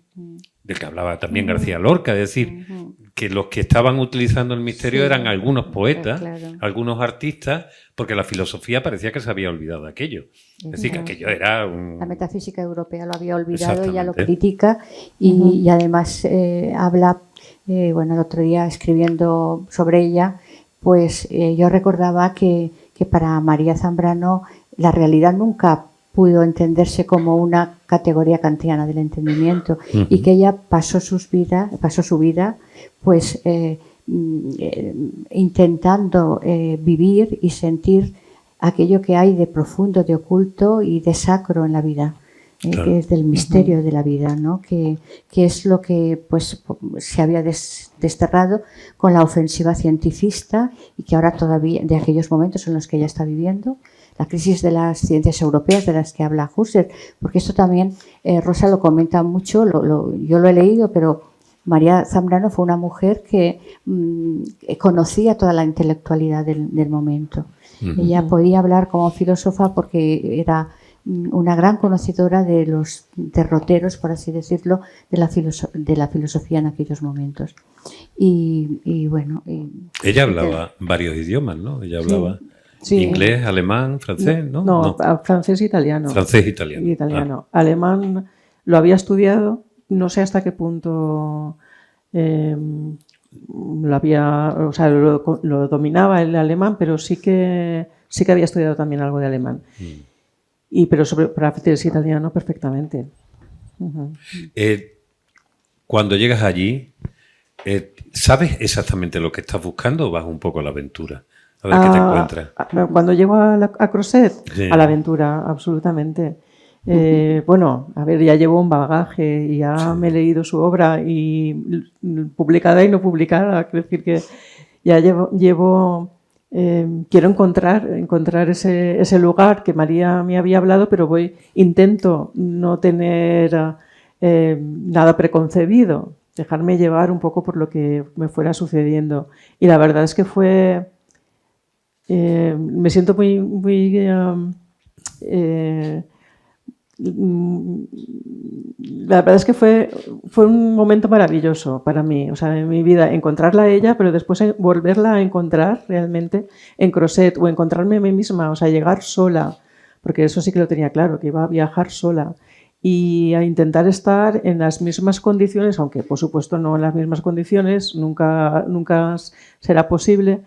del que hablaba también García Lorca, es decir, que los que estaban utilizando el misterio eran algunos poetas, algunos artistas, porque la filosofía parecía que se había olvidado de aquello. Es decir, que aquello era un... La metafísica europea lo había olvidado, ella lo critica y además habla, bueno, el otro día escribiendo sobre ella, pues yo recordaba que para María Zambrano la realidad nunca pudo entenderse como una categoría kantiana del entendimiento y que ella pasó su vida pues intentando vivir y sentir aquello que hay de profundo, de oculto y de sacro en la vida, que es del misterio de la vida, ¿no? Que es lo que pues se había desterrado con la ofensiva cientifista y que ahora todavía, de aquellos momentos en los que ella está viviendo, la crisis de las ciencias europeas de las que habla Husserl, porque esto también Rosa lo comenta mucho, yo lo he leído, pero María Zambrano fue una mujer que conocía toda la intelectualidad del momento. Ella podía hablar como filósofa porque era una gran conocedora de los derroteros, por así decirlo, de la filosofía en aquellos momentos. Y bueno... ella hablaba varios idiomas, ¿no? Ella hablaba inglés, alemán, francés, ¿no? No, francés e italiano. Francés e italiano. Italiano. Alemán lo había estudiado, no sé hasta qué punto... lo dominaba el alemán, pero sí que había estudiado también algo de alemán. Pero sobre francés italiano perfectamente. Cuando llegas allí, ¿sabes exactamente lo que estás buscando o vas un poco a la aventura? A ver qué te encuentras. Cuando llego a Crozet, a la aventura, absolutamente. Bueno, a ver, ya llevo un bagaje y ya me he leído su obra y publicada y no publicada, quiero decir que ya quiero encontrar ese lugar que María me había hablado, pero intento no tener nada preconcebido, dejarme llevar un poco por lo que me fuera sucediendo. Y la verdad es que me siento muy la verdad es que fue un momento maravilloso para mí, o sea, en mi vida, encontrarla a ella, pero después volverla a encontrar realmente en Crozet o encontrarme a mí misma, o sea, llegar sola, porque eso sí que lo tenía claro, que iba a viajar sola y a intentar estar en las mismas condiciones, aunque por supuesto no en las mismas condiciones, nunca será posible,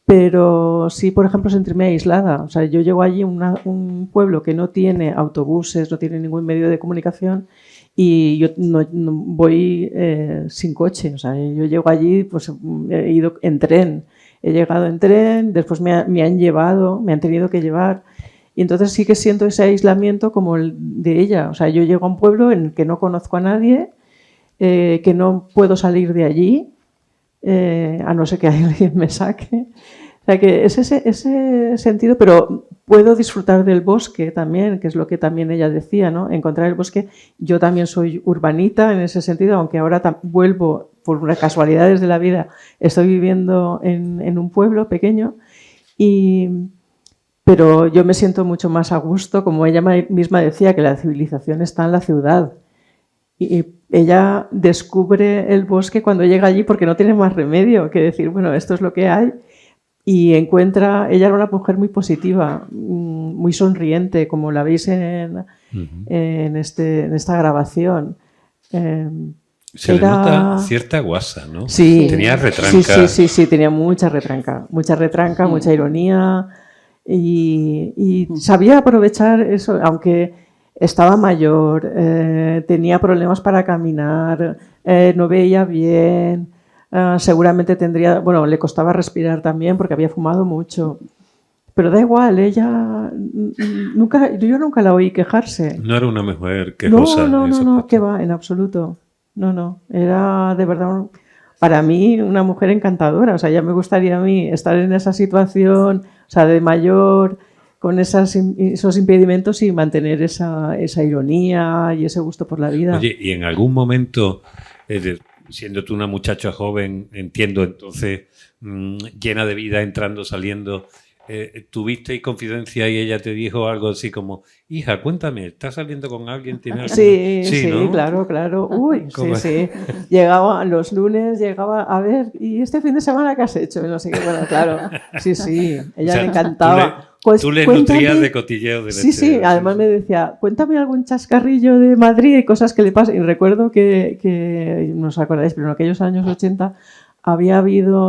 pero sí, por ejemplo, sentirme aislada. O sea, yo llego allí a un pueblo que no tiene autobuses, no tiene ningún medio de comunicación y yo no voy sin coche. O sea, yo llego allí, pues he ido en tren. He llegado en tren, después me han tenido que llevar. Y entonces sí que siento ese aislamiento como el de ella. O sea, yo llego a un pueblo en el que no conozco a nadie, que no puedo salir de allí, a no ser que alguien me saque. O sea, que es ese sentido, pero puedo disfrutar del bosque también, que es lo que también ella decía, ¿no? Encontrar el bosque. Yo también soy urbanita en ese sentido, aunque ahora vuelvo, por unas casualidades de la vida, estoy viviendo en un pueblo pequeño, pero yo me siento mucho más a gusto, como ella misma decía, que la civilización está en la ciudad. Y ella descubre el bosque cuando llega allí porque no tiene más remedio que decir, bueno, esto es lo que hay. y encuentra, ella era una mujer muy positiva, muy sonriente, como la veis en esta grabación. Se le nota cierta guasa, ¿no? Sí, tenía retranca. Sí, tenía mucha retranca, mucha ironía y sabía aprovechar eso, aunque estaba mayor, tenía problemas para caminar, no veía bien, seguramente tendría, bueno, le costaba respirar también porque había fumado mucho. Pero da igual, ella yo nunca la oí quejarse. No era una mujer quejosa. No, que va, en absoluto. No, era de verdad para mí una mujer encantadora. O sea, ya me gustaría a mí estar en esa situación, o sea, de mayor, con esos impedimentos y mantener esa ironía y ese gusto por la vida. Oye, y en algún momento, siendo tú una muchacha joven, entiendo entonces, llena de vida, entrando, saliendo, ¿tuviste confidencia y ella te dijo algo así como, hija, cuéntame, ¿estás saliendo con alguien? ¿Tienes Sí, ¿no? claro. Uy, sí. Llegaba los lunes, a ver, ¿y este fin de semana qué has hecho? No sé qué, bueno, claro. Sí, ella le encantaba. Tú le nutrías de cotilleo de Sí, además me decía, cuéntame algún chascarrillo de Madrid y cosas que le pasan. Y recuerdo que no os acordáis, pero en aquellos años 80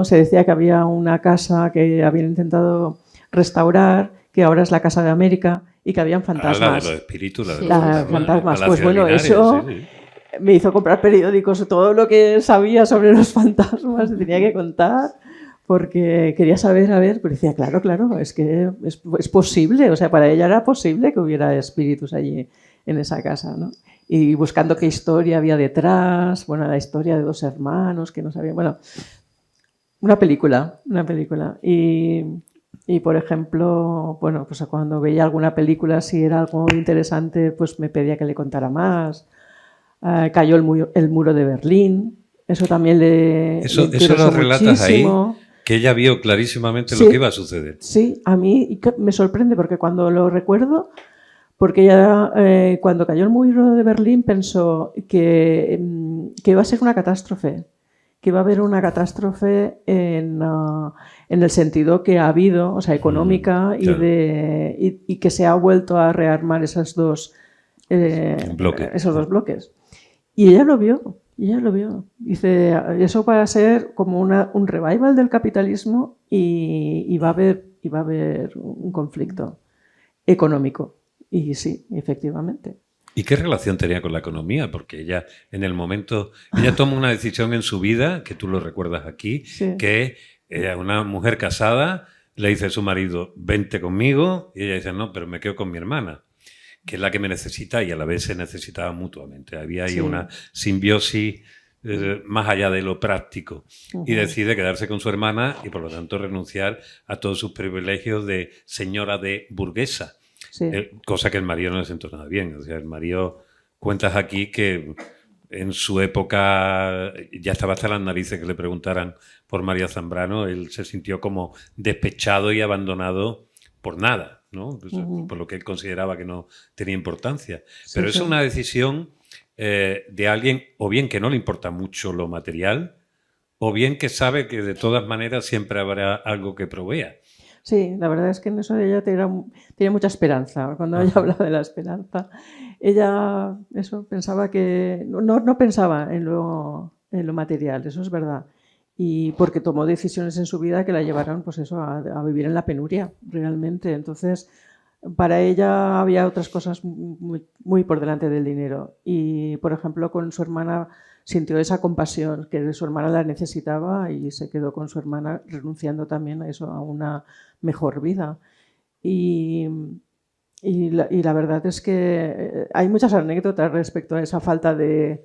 se decía que había una casa que habían intentado restaurar, que ahora es la Casa de América, y que habían fantasmas. La de los espíritus, fantasmas. Pues bueno, eso me hizo comprar periódicos, todo lo que sabía sobre los fantasmas se tenía que contar, porque quería saber, pero decía, claro, es que es posible, o sea, para ella era posible que hubiera espíritus allí en esa casa, ¿no? Y buscando qué historia había detrás, bueno, la historia de dos hermanos que no sabían, bueno, una película. Y por ejemplo, bueno, pues cuando veía alguna película, si era algo interesante, pues me pedía que le contara más. Cayó el muro de Berlín, eso también Eso lo relatas muchísimo. Ahí, que ella vio clarísimamente lo que iba a suceder. Sí, a mí me sorprende porque cuando lo recuerdo, porque ella cuando cayó el muro de Berlín pensó que iba a ser una catástrofe, que iba a haber una catástrofe en el sentido que ha habido, o sea, económica, claro. y que se ha vuelto a rearmar esos dos bloques. Y ella lo vio. Dice, eso va a ser como un revival del capitalismo y va a haber un conflicto económico. Y sí, efectivamente. ¿Y qué relación tenía con la economía? Porque ella, en el momento, ella toma una decisión en su vida, que tú lo recuerdas aquí, sí. Que una mujer casada le dice a su marido, vente conmigo, y ella dice, no, pero me quedo con mi hermana, que es la que me necesita, y a la vez se necesitaban mutuamente. Había ahí una simbiosis más allá de lo práctico. Uh-huh. Y decide quedarse con su hermana y, por lo tanto, renunciar a todos sus privilegios de señora de burguesa. Sí. Cosa que el marido no le sentó nada bien. O sea, el marido, cuentas aquí que en su época ya estaba hasta las narices que le preguntaran por María Zambrano. Él se sintió como despechado y abandonado por nada, ¿no? Por lo que él consideraba que no tenía importancia. Pero es una decisión de alguien o bien que no le importa mucho lo material o bien que sabe que de todas maneras siempre habrá algo que provea. Sí, la verdad es que en eso ella tenía mucha esperanza. Cuando ella hablaba de la esperanza, ella pensaba que no pensaba en lo material, eso es verdad. Y porque tomó decisiones en su vida que la llevaron pues eso, a vivir en la penuria, realmente. Entonces, para ella había otras cosas muy, muy por delante del dinero. Y, por ejemplo, con su hermana sintió esa compasión, que su hermana la necesitaba y se quedó con su hermana renunciando también a eso, a una mejor vida. Y la verdad es que hay muchas anécdotas respecto a esa falta de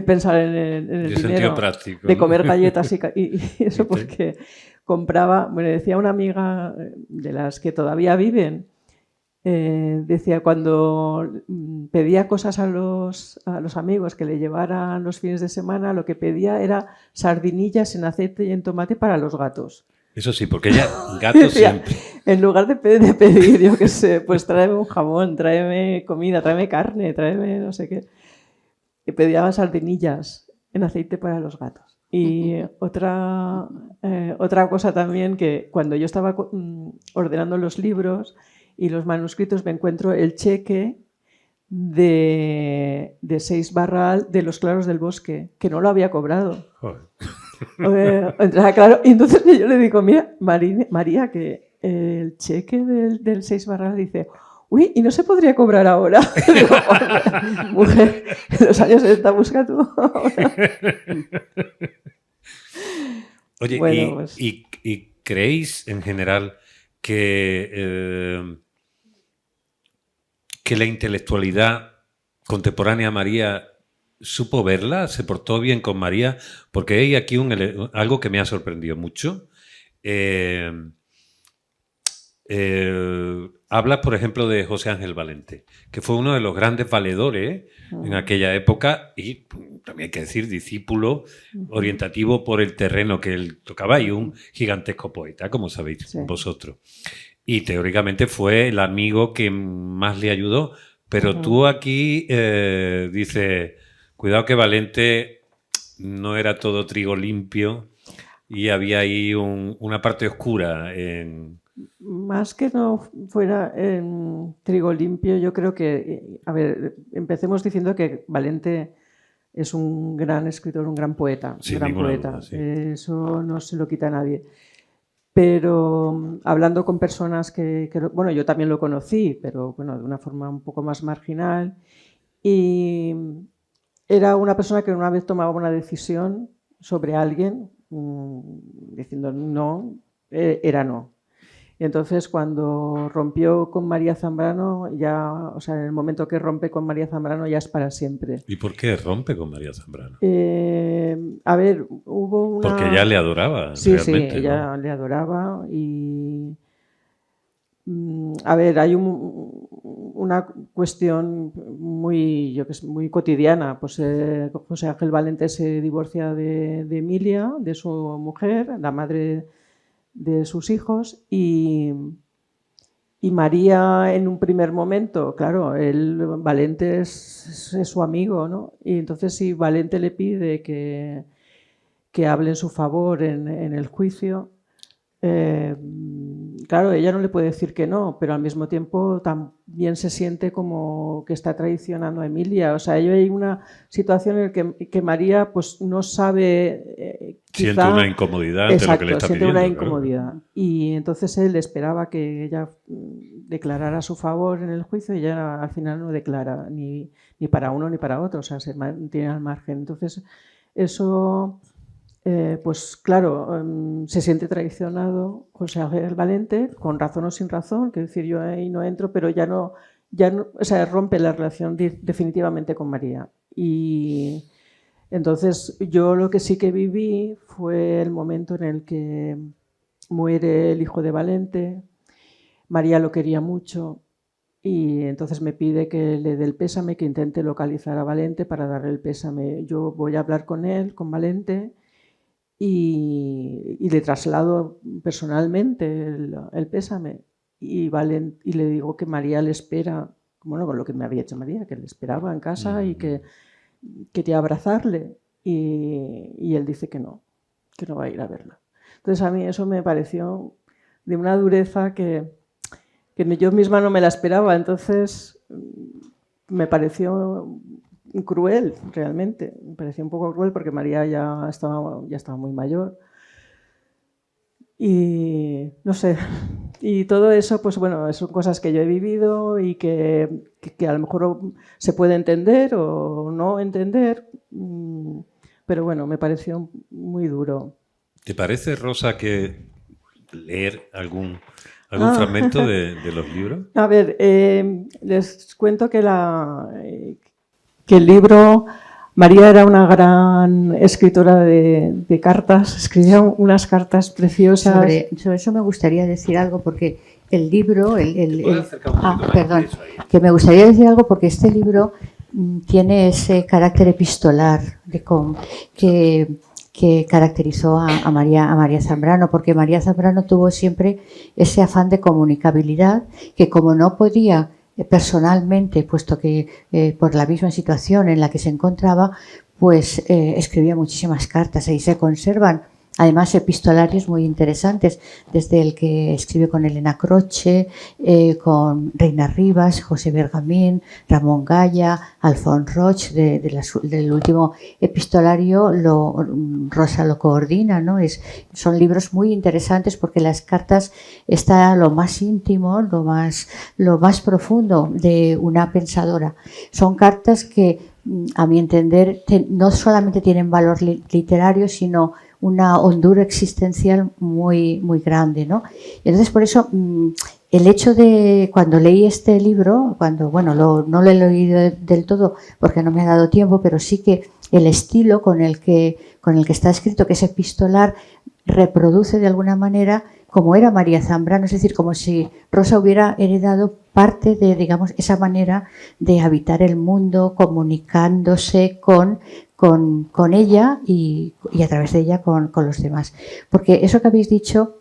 pensar en el dinero, práctico, de comer galletas y eso, porque compraba, me decía una amiga de las que todavía viven, decía cuando pedía cosas a los amigos que le llevaran los fines de semana, lo que pedía era sardinillas en aceite y en tomate para los gatos. Eso sí, porque ella, gatos decía, siempre. En lugar de pedir, yo qué sé, pues tráeme un jamón, tráeme comida, tráeme carne, tráeme no sé qué. Y pedía sardinillas en aceite para los gatos. Y otra cosa también, que cuando yo estaba ordenando los libros y los manuscritos, me encuentro el cheque de 6 barral de Los Claros del Bosque, que no lo había cobrado. Claro, y entonces yo le digo, mira, María, que el cheque del 6 barral, dice, uy, ¿y no se podría cobrar ahora? Digo, mujer, en los años 70 busca tú ahora. Oye, Bueno, pues... ¿y creéis en general que la intelectualidad contemporánea a María supo verla, se portó bien con María? Porque hay aquí algo que me ha sorprendido mucho. Hablas, por ejemplo, de José Ángel Valente, que fue uno de los grandes valedores en aquella época y, también hay que decir, discípulo orientativo por el terreno que él tocaba y un gigantesco poeta, como sabéis vosotros. Y teóricamente fue el amigo que más le ayudó, pero tú aquí dices, cuidado que Valente no era todo trigo limpio y había ahí una parte oscura en... Más que no fuera trigo limpio, yo creo que, a ver, empecemos diciendo que Valente es un gran escritor, un gran poeta. Sin un gran ninguna poeta. Duda, sí. Eso no se lo quita a nadie. Pero hablando con personas bueno, yo también lo conocí, pero bueno, de una forma un poco más marginal. Y era una persona que una vez tomaba una decisión sobre alguien, diciendo no, era no. Y entonces cuando rompió con María Zambrano, ya, o sea, en el momento que rompe con María Zambrano ya es para siempre. ¿Y por qué rompe con María Zambrano? A ver, hubo una... Porque ella le adoraba, sí, realmente. Sí, ella le adoraba y... A ver, hay una cuestión muy cotidiana. Pues José Ángel Valente se divorcia de Emilia, de su mujer, la madre de sus hijos, y María en un primer momento, claro, Valente es su amigo, ¿no? Y entonces si Valente le pide que hable en su favor en el juicio, claro, ella no le puede decir que no, pero al mismo tiempo también se siente como que está traicionando a Emilia. O sea, hay una situación en la que María pues no sabe... siente una incomodidad ante lo que le está siente pidiendo. Una incomodidad. Claro. Y entonces él esperaba que ella declarara a su favor en el juicio y ella al final no declara ni para uno ni para otro, o sea, se mantiene al margen. Entonces, eso... pues claro, se siente traicionado José Ángel Valente, con razón o sin razón, quiero decir, yo ahí no entro, pero ya no, o sea, rompe la relación definitivamente con María. Y entonces yo lo que sí que viví fue el momento en el que muere el hijo de Valente. María lo quería mucho y entonces me pide que le dé el pésame, que intente localizar a Valente para darle el pésame. Yo voy a hablar con él, con Valente, y le traslado personalmente el pésame y le digo que María le espera, bueno, con lo que me había hecho María, que le esperaba en casa y que quería abrazarle, y él dice que no va a ir a verla. Entonces a mí eso me pareció de una dureza que yo misma no me la esperaba, entonces me pareció cruel, realmente. Me parecía un poco cruel porque María ya estaba muy mayor. Y no sé, y todo eso, pues bueno, son cosas que yo he vivido y que a lo mejor se puede entender o no entender, pero bueno, me pareció muy duro. ¿Te parece, Rosa, que leer algún fragmento de los libros? A ver, les cuento que el libro... María era una gran escritora de cartas, escribía unas cartas preciosas. Sobre eso me gustaría decir algo, porque el libro... perdón, que me gustaría decir algo porque este libro tiene ese carácter epistolar que caracterizó a María Zambrano, porque María Zambrano tuvo siempre ese afán de comunicabilidad, que como no podía personalmente, puesto que por la misma situación en la que se encontraba, pues escribía muchísimas cartas y se conservan. Además, epistolarios muy interesantes, desde el que escribe con Elena Croce, con Reina Rivas, José Bergamín, Ramón Gaya, Alfons Roig, del último epistolario Rosa lo coordina, ¿no? Son libros muy interesantes porque las cartas está lo más íntimo, lo más profundo de una pensadora. Son cartas que, a mi entender, no solamente tienen valor literario, sino una hondura existencial muy, muy grande, ¿no? Y entonces, por eso, el hecho de, cuando leí este libro, no lo he leído del todo porque no me ha dado tiempo, pero sí que el estilo con el que está escrito, que es epistolar, reproduce de alguna manera como era María Zambrano, es decir, como si Rosa hubiera heredado parte de, digamos, esa manera de habitar el mundo, comunicándose con ella y a través de ella con los demás. Porque eso que habéis dicho,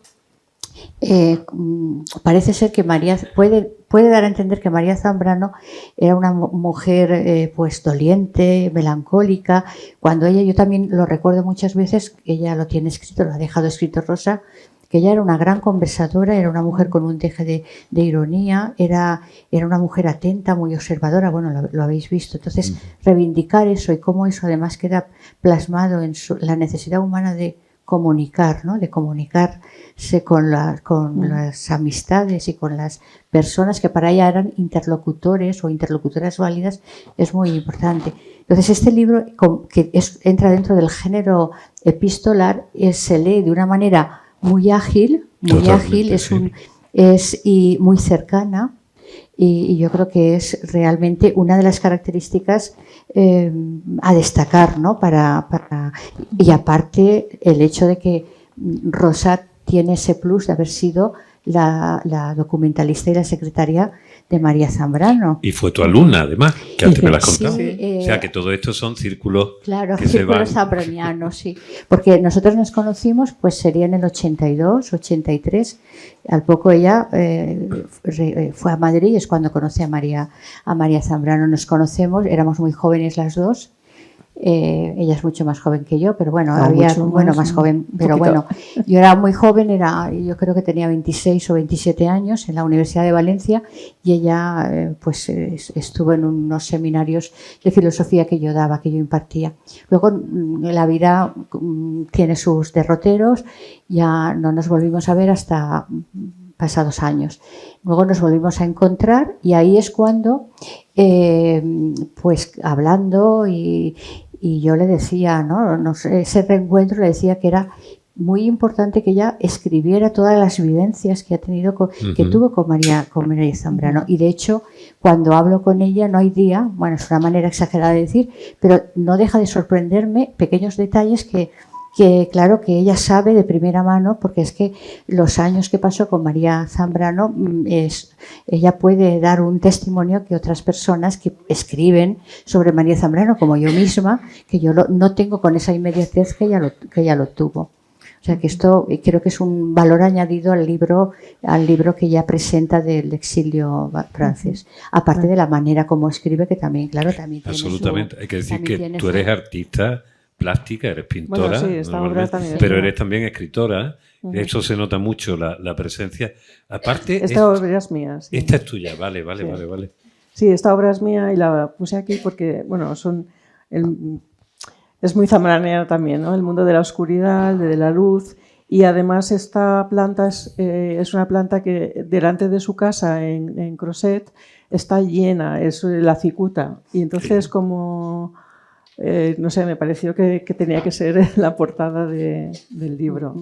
parece ser que María puede dar a entender que María Zambrano era una mujer pues doliente, melancólica, cuando ella, yo también lo recuerdo muchas veces, ella lo tiene escrito, lo ha dejado escrito Rosa, que ella era una gran conversadora, era una mujer con un deje de ironía, era una mujer atenta, muy observadora, bueno, lo habéis visto. Entonces, reivindicar eso y cómo eso además queda plasmado en la necesidad humana de comunicar, ¿no? De comunicarse con las amistades y con las personas que para ella eran interlocutores o interlocutoras válidas, es muy importante. Entonces, este libro, que entra dentro del género epistolar, se lee de una manera muy ágil, y muy cercana, y yo creo que es realmente una de las características a destacar, ¿no? Y aparte el hecho de que Rosa tiene ese plus de haber sido la documentalista y la secretaria de María Zambrano. Y fue tu alumna, además, que antes me la has contado. Sí, o sea, que todo esto son círculos, claro, que círculos zambranianos, sí. Porque nosotros nos conocimos, pues sería en el 82, 83. Al poco ella fue a Madrid y es cuando conoce a María Zambrano. Nos conocemos, éramos muy jóvenes las dos. Ella es mucho más joven que yo, pero bueno, más joven, pero bueno, yo era muy joven, yo creo que tenía 26 o 27 años en la Universidad de Valencia y ella estuvo en unos seminarios de filosofía que yo daba, que yo impartía. Luego la vida tiene sus derroteros, ya no nos volvimos a ver hasta pasados años. Luego nos volvimos a encontrar y ahí es cuando, pues hablando y yo le decía, ¿no? Ese reencuentro le decía que era muy importante que ella escribiera todas las vivencias que ha tenido, que tuvo con María Zambrano. Y de hecho, cuando hablo con ella no hay día, bueno, es una manera exagerada de decir, pero no deja de sorprenderme pequeños detalles que claro que ella sabe de primera mano, porque es que los años que pasó con María Zambrano, ella puede dar un testimonio que otras personas que escriben sobre María Zambrano, como yo misma, que yo no tengo con esa inmediatez que ella lo tuvo. O sea que esto creo que es un valor añadido al libro que ella presenta del exilio francés. Aparte de la manera como escribe, que también, claro, también tiene absolutamente. Hay que decir que tú eres artista plástica, eres pintora, bueno, sí, esta obra también pero eres también escritora. Eso se nota mucho, la presencia. Aparte, esta obra es mía. Sí. Esta es tuya, vale. Sí, esta obra es mía y la puse aquí porque, bueno, es muy zambraniana también, ¿no? El mundo de la oscuridad, de la luz, y además esta planta es una planta que delante de su casa en Crozet está llena, es la cicuta, y entonces como... no sé, me pareció que tenía que ser la portada del libro.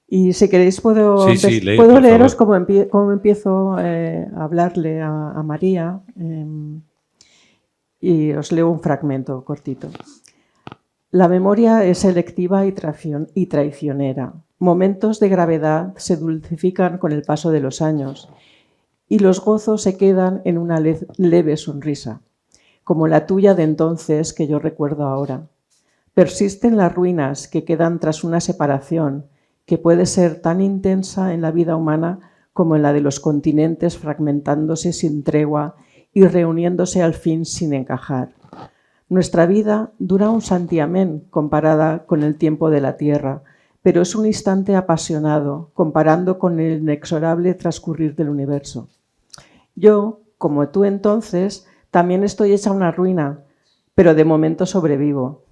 Y si queréis puedo leeros cómo empiezo a hablarle a María, y os leo un fragmento cortito. La memoria es selectiva y traicionera. Momentos de gravedad se dulcifican con el paso de los años y los gozos se quedan en una leve sonrisa, como la tuya de entonces que yo recuerdo ahora. Persisten las ruinas que quedan tras una separación que puede ser tan intensa en la vida humana como en la de los continentes fragmentándose sin tregua y reuniéndose al fin sin encajar. Nuestra vida dura un santiamén comparada con el tiempo de la tierra, pero es un instante apasionado, comparando con el inexorable transcurrir del universo. Yo, como tú entonces, también estoy hecha una ruina, pero de momento sobrevivo.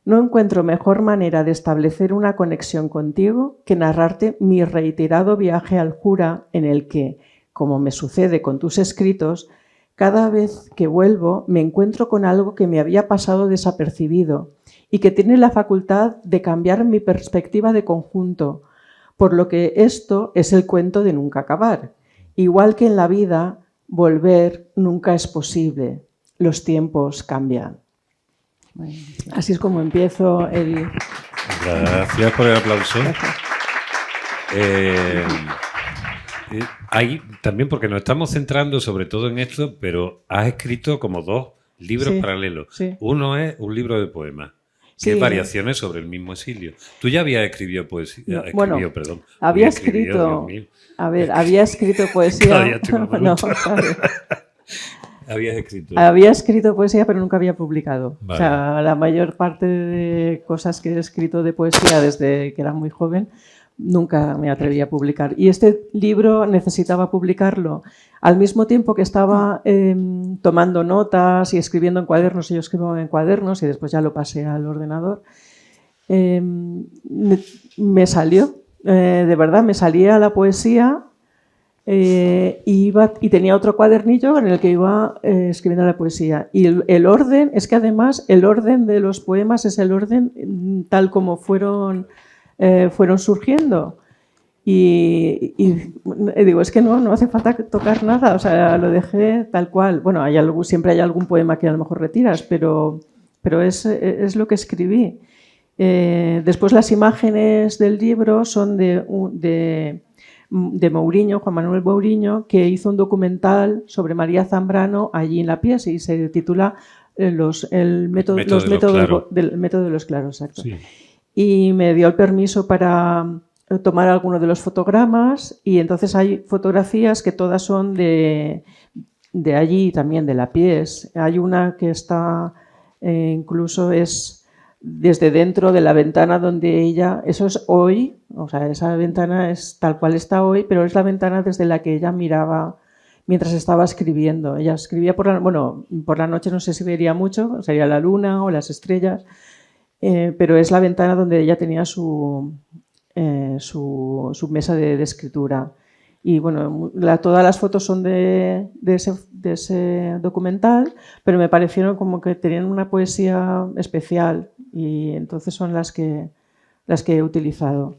No encuentro mejor manera de establecer una conexión contigo que narrarte mi reiterado viaje al Jura, en el que, como me sucede con tus escritos, cada vez que vuelvo me encuentro con algo que me había pasado desapercibido y que tiene la facultad de cambiar mi perspectiva de conjunto, por lo que esto es el cuento de nunca acabar. Igual que en la vida, volver nunca es posible. Los tiempos cambian. Así es como empiezo el... Gracias por el aplauso. Hay también, porque nos estamos centrando sobre todo en esto, pero has escrito como 2 libros paralelos. Sí. Uno es un libro de poemas, que Sí. es variaciones sobre el mismo exilio. Tú ya habías escrito poesía. Había escrito poesía. Todavía estoy más No, bruto. ¿sabes? Habías escrito. Había escrito poesía, pero nunca había publicado. Vale. O sea, la mayor parte de cosas que he escrito de poesía desde que era muy joven, nunca me atreví a publicar. Y este libro necesitaba publicarlo al mismo tiempo que estaba tomando notas y escribiendo en cuadernos. Yo escribo en cuadernos y después ya lo pasé al ordenador. Me salió, de verdad, me salía la poesía. Y tenía otro cuadernillo en el que iba escribiendo la poesía. Y el orden, es que además el orden de los poemas es el orden tal como fueron surgiendo. Y digo, es que no hace falta tocar nada, o sea, lo dejé tal cual. Bueno, siempre hay algún poema que a lo mejor retiras, pero es lo que escribí. Después las imágenes del libro son de Mouriño, Juan Manuel Mouriño, que hizo un documental sobre María Zambrano allí en La Pies y se titula el método de los claros. Exacto. Sí. Y me dio el permiso para tomar algunos de los fotogramas y entonces hay fotografías que todas son de allí también, de La Pies. Hay una que está, incluso es desde dentro de la ventana donde ella, eso es hoy, o sea, esa ventana es tal cual está hoy, pero es la ventana desde la que ella miraba mientras estaba escribiendo. Ella escribía por la noche, no sé si vería mucho, sería la luna o las estrellas, pero es la ventana donde ella tenía su mesa de escritura. Y bueno, todas las fotos son de ese documental, pero me parecieron como que tenían una poesía especial y entonces son las que he utilizado.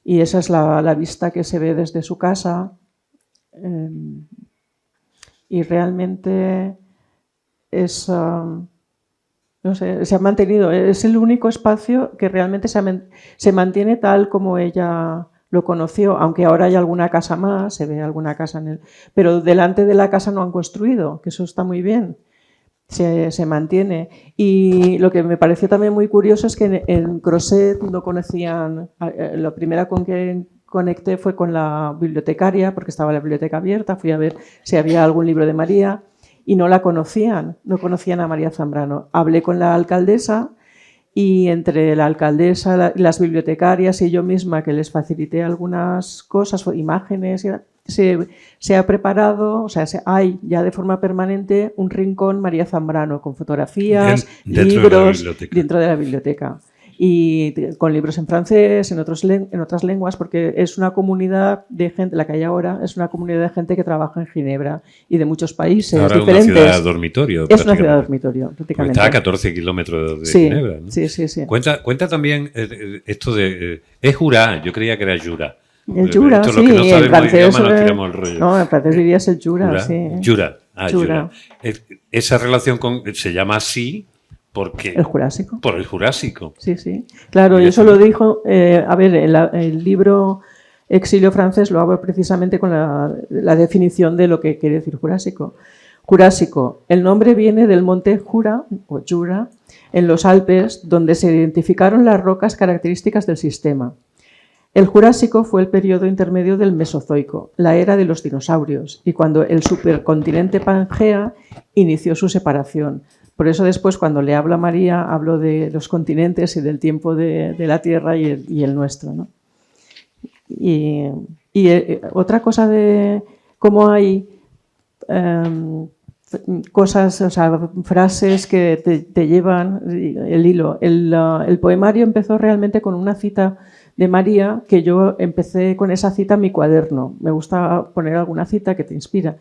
Y esa es la vista que se ve desde su casa. Y realmente es... no sé, se ha mantenido, es el único espacio que realmente se mantiene tal como ella lo conoció, aunque ahora hay alguna casa más, se ve alguna casa pero delante de la casa no han construido, que eso está muy bien, se mantiene. Y lo que me pareció también muy curioso es que en Crosset no conocían, la primera con que conecté fue con la bibliotecaria, porque estaba la biblioteca abierta, fui a ver si había algún libro de María, y no la conocían, no conocían a María Zambrano. Hablé con la alcaldesa y entre la alcaldesa, las bibliotecarias y yo misma, que les facilité algunas cosas, imágenes, se ha preparado, o sea, hay ya de forma permanente un rincón María Zambrano con fotografías, libros dentro de la biblioteca. Y con libros en francés, en otras lenguas, porque es una comunidad de gente, la que hay ahora, es una comunidad de gente que trabaja en Ginebra y de muchos países ahora diferentes. Es una ciudad dormitorio. Es una ciudad dormitorio, prácticamente. Está a 14 kilómetros de Ginebra, ¿no? Sí. Cuenta también esto de... es Jura, yo creía que era Jura. El Jura, esto, sí, los que no en francés... nos tiramos el rollo. No, en francés dirías el Jura, sí. Jura. Jura. Esa relación se llama así porque... ¿El Jurásico? Por el Jurásico. Sí. Claro, y eso lo dijo... a ver, el libro Exilio francés lo hago precisamente con la definición de lo que quiere decir Jurásico. Jurásico. El nombre viene del monte Jura, o Jura, en los Alpes, donde se identificaron las rocas características del sistema. El Jurásico fue el periodo intermedio del Mesozoico, la era de los dinosaurios, y cuando el supercontinente Pangea inició su separación. por eso después cuando le hablo a María hablo de los continentes y del tiempo de la Tierra y el nuestro, ¿no? Y otra cosa de cómo hay cosas, o sea, frases que te llevan el hilo. El poemario empezó realmente con una cita de María, que yo empecé con esa cita en mi cuaderno. Me gusta poner alguna cita que te inspira.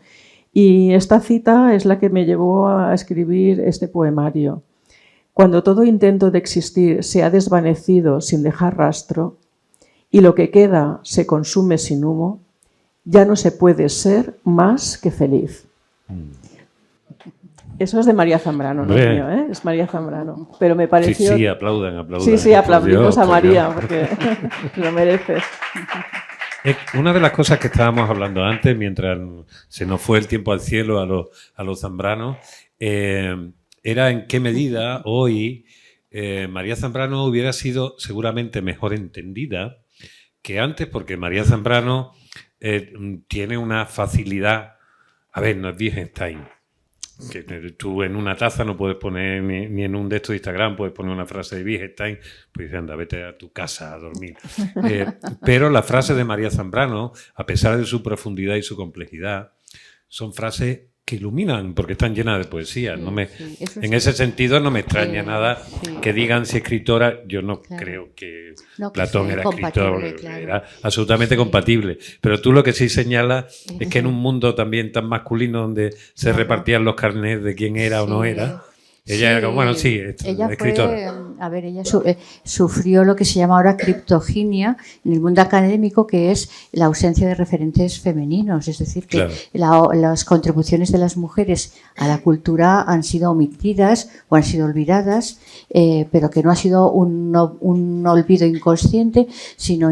Y esta cita es la que me llevó a escribir este poemario. Cuando todo intento de existir se ha desvanecido sin dejar rastro y lo que queda se consume sin humo, ya no se puede ser más que feliz. Eso es de María Zambrano, no es mío, ¿eh? Es María Zambrano. Pero me pareció... Sí, aplaudan. Sí, aplaudimos a María, porque lo mereces. Una de las cosas que estábamos hablando antes, mientras se nos fue el tiempo al cielo a los Zambrano, era en qué medida hoy María Zambrano hubiera sido seguramente mejor entendida que antes, porque María Zambrano tiene una facilidad. A ver, no es Wittgenstein, que tú en una taza no puedes poner, ni en un de estos de Instagram puedes poner una frase de Wittgenstein, pues dice, anda, vete a tu casa a dormir. Pero las frases de María Zambrano, a pesar de su profundidad y su complejidad, son frases que iluminan, porque están llenas de poesía. En ese sentido no me extraña nada que digan si escritora. Yo no creo que Platón era escritor, era absolutamente compatible. Pero tú lo que sí señalas es que en un mundo también tan masculino donde se repartían los carnets de quién era o no era, ella era como, bueno, sí, ella escritora. Ella sufrió lo que se llama ahora criptoginia en el mundo académico, que es la ausencia de referentes femeninos. Es decir, que las contribuciones de las mujeres a la cultura han sido omitidas o han sido olvidadas, pero que no ha sido un olvido inconsciente, sino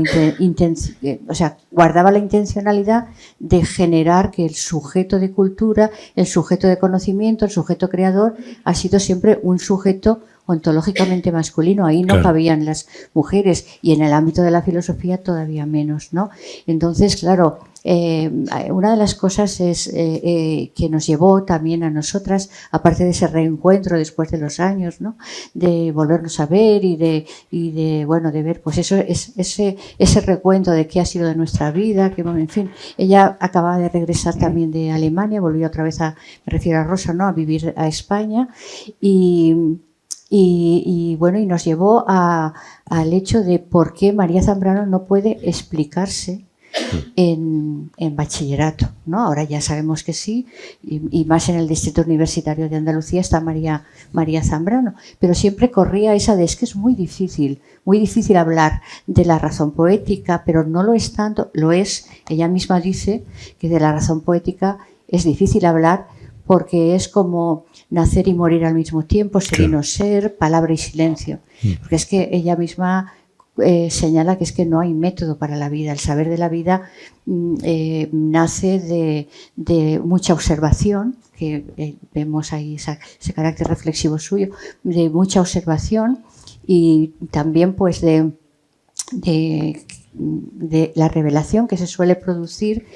guardaba la intencionalidad de generar que el sujeto de cultura, el sujeto de conocimiento, el sujeto creador, ha sido siempre un sujeto ontológicamente masculino. Ahí no cabían las mujeres, y en el ámbito de la filosofía todavía menos, ¿no? Entonces, claro, una de las cosas es que nos llevó también a nosotras, aparte de ese reencuentro después de los años, ¿no?, de volvernos a ver y de ver, pues eso, ese recuento de qué ha sido de nuestra vida, que, bueno, en fin, ella acababa de regresar también de Alemania, volvió otra vez me refiero a Rosa, ¿no?, a vivir a España, y nos llevó al hecho de por qué María Zambrano no puede explicarse en bachillerato, ¿no? Ahora ya sabemos que sí, y más en el Distrito Universitario de Andalucía está María Zambrano, pero siempre corría esa de, es que es muy difícil hablar de la razón poética, pero no lo es tanto, lo es, ella misma dice que de la razón poética es difícil hablar porque es como nacer y morir al mismo tiempo, ser y no ser, palabra y silencio. Porque es que ella misma señala que es que no hay método para la vida. El saber de la vida nace de mucha observación, que vemos ahí ese carácter reflexivo suyo, de mucha observación, y también pues de la revelación que se suele producir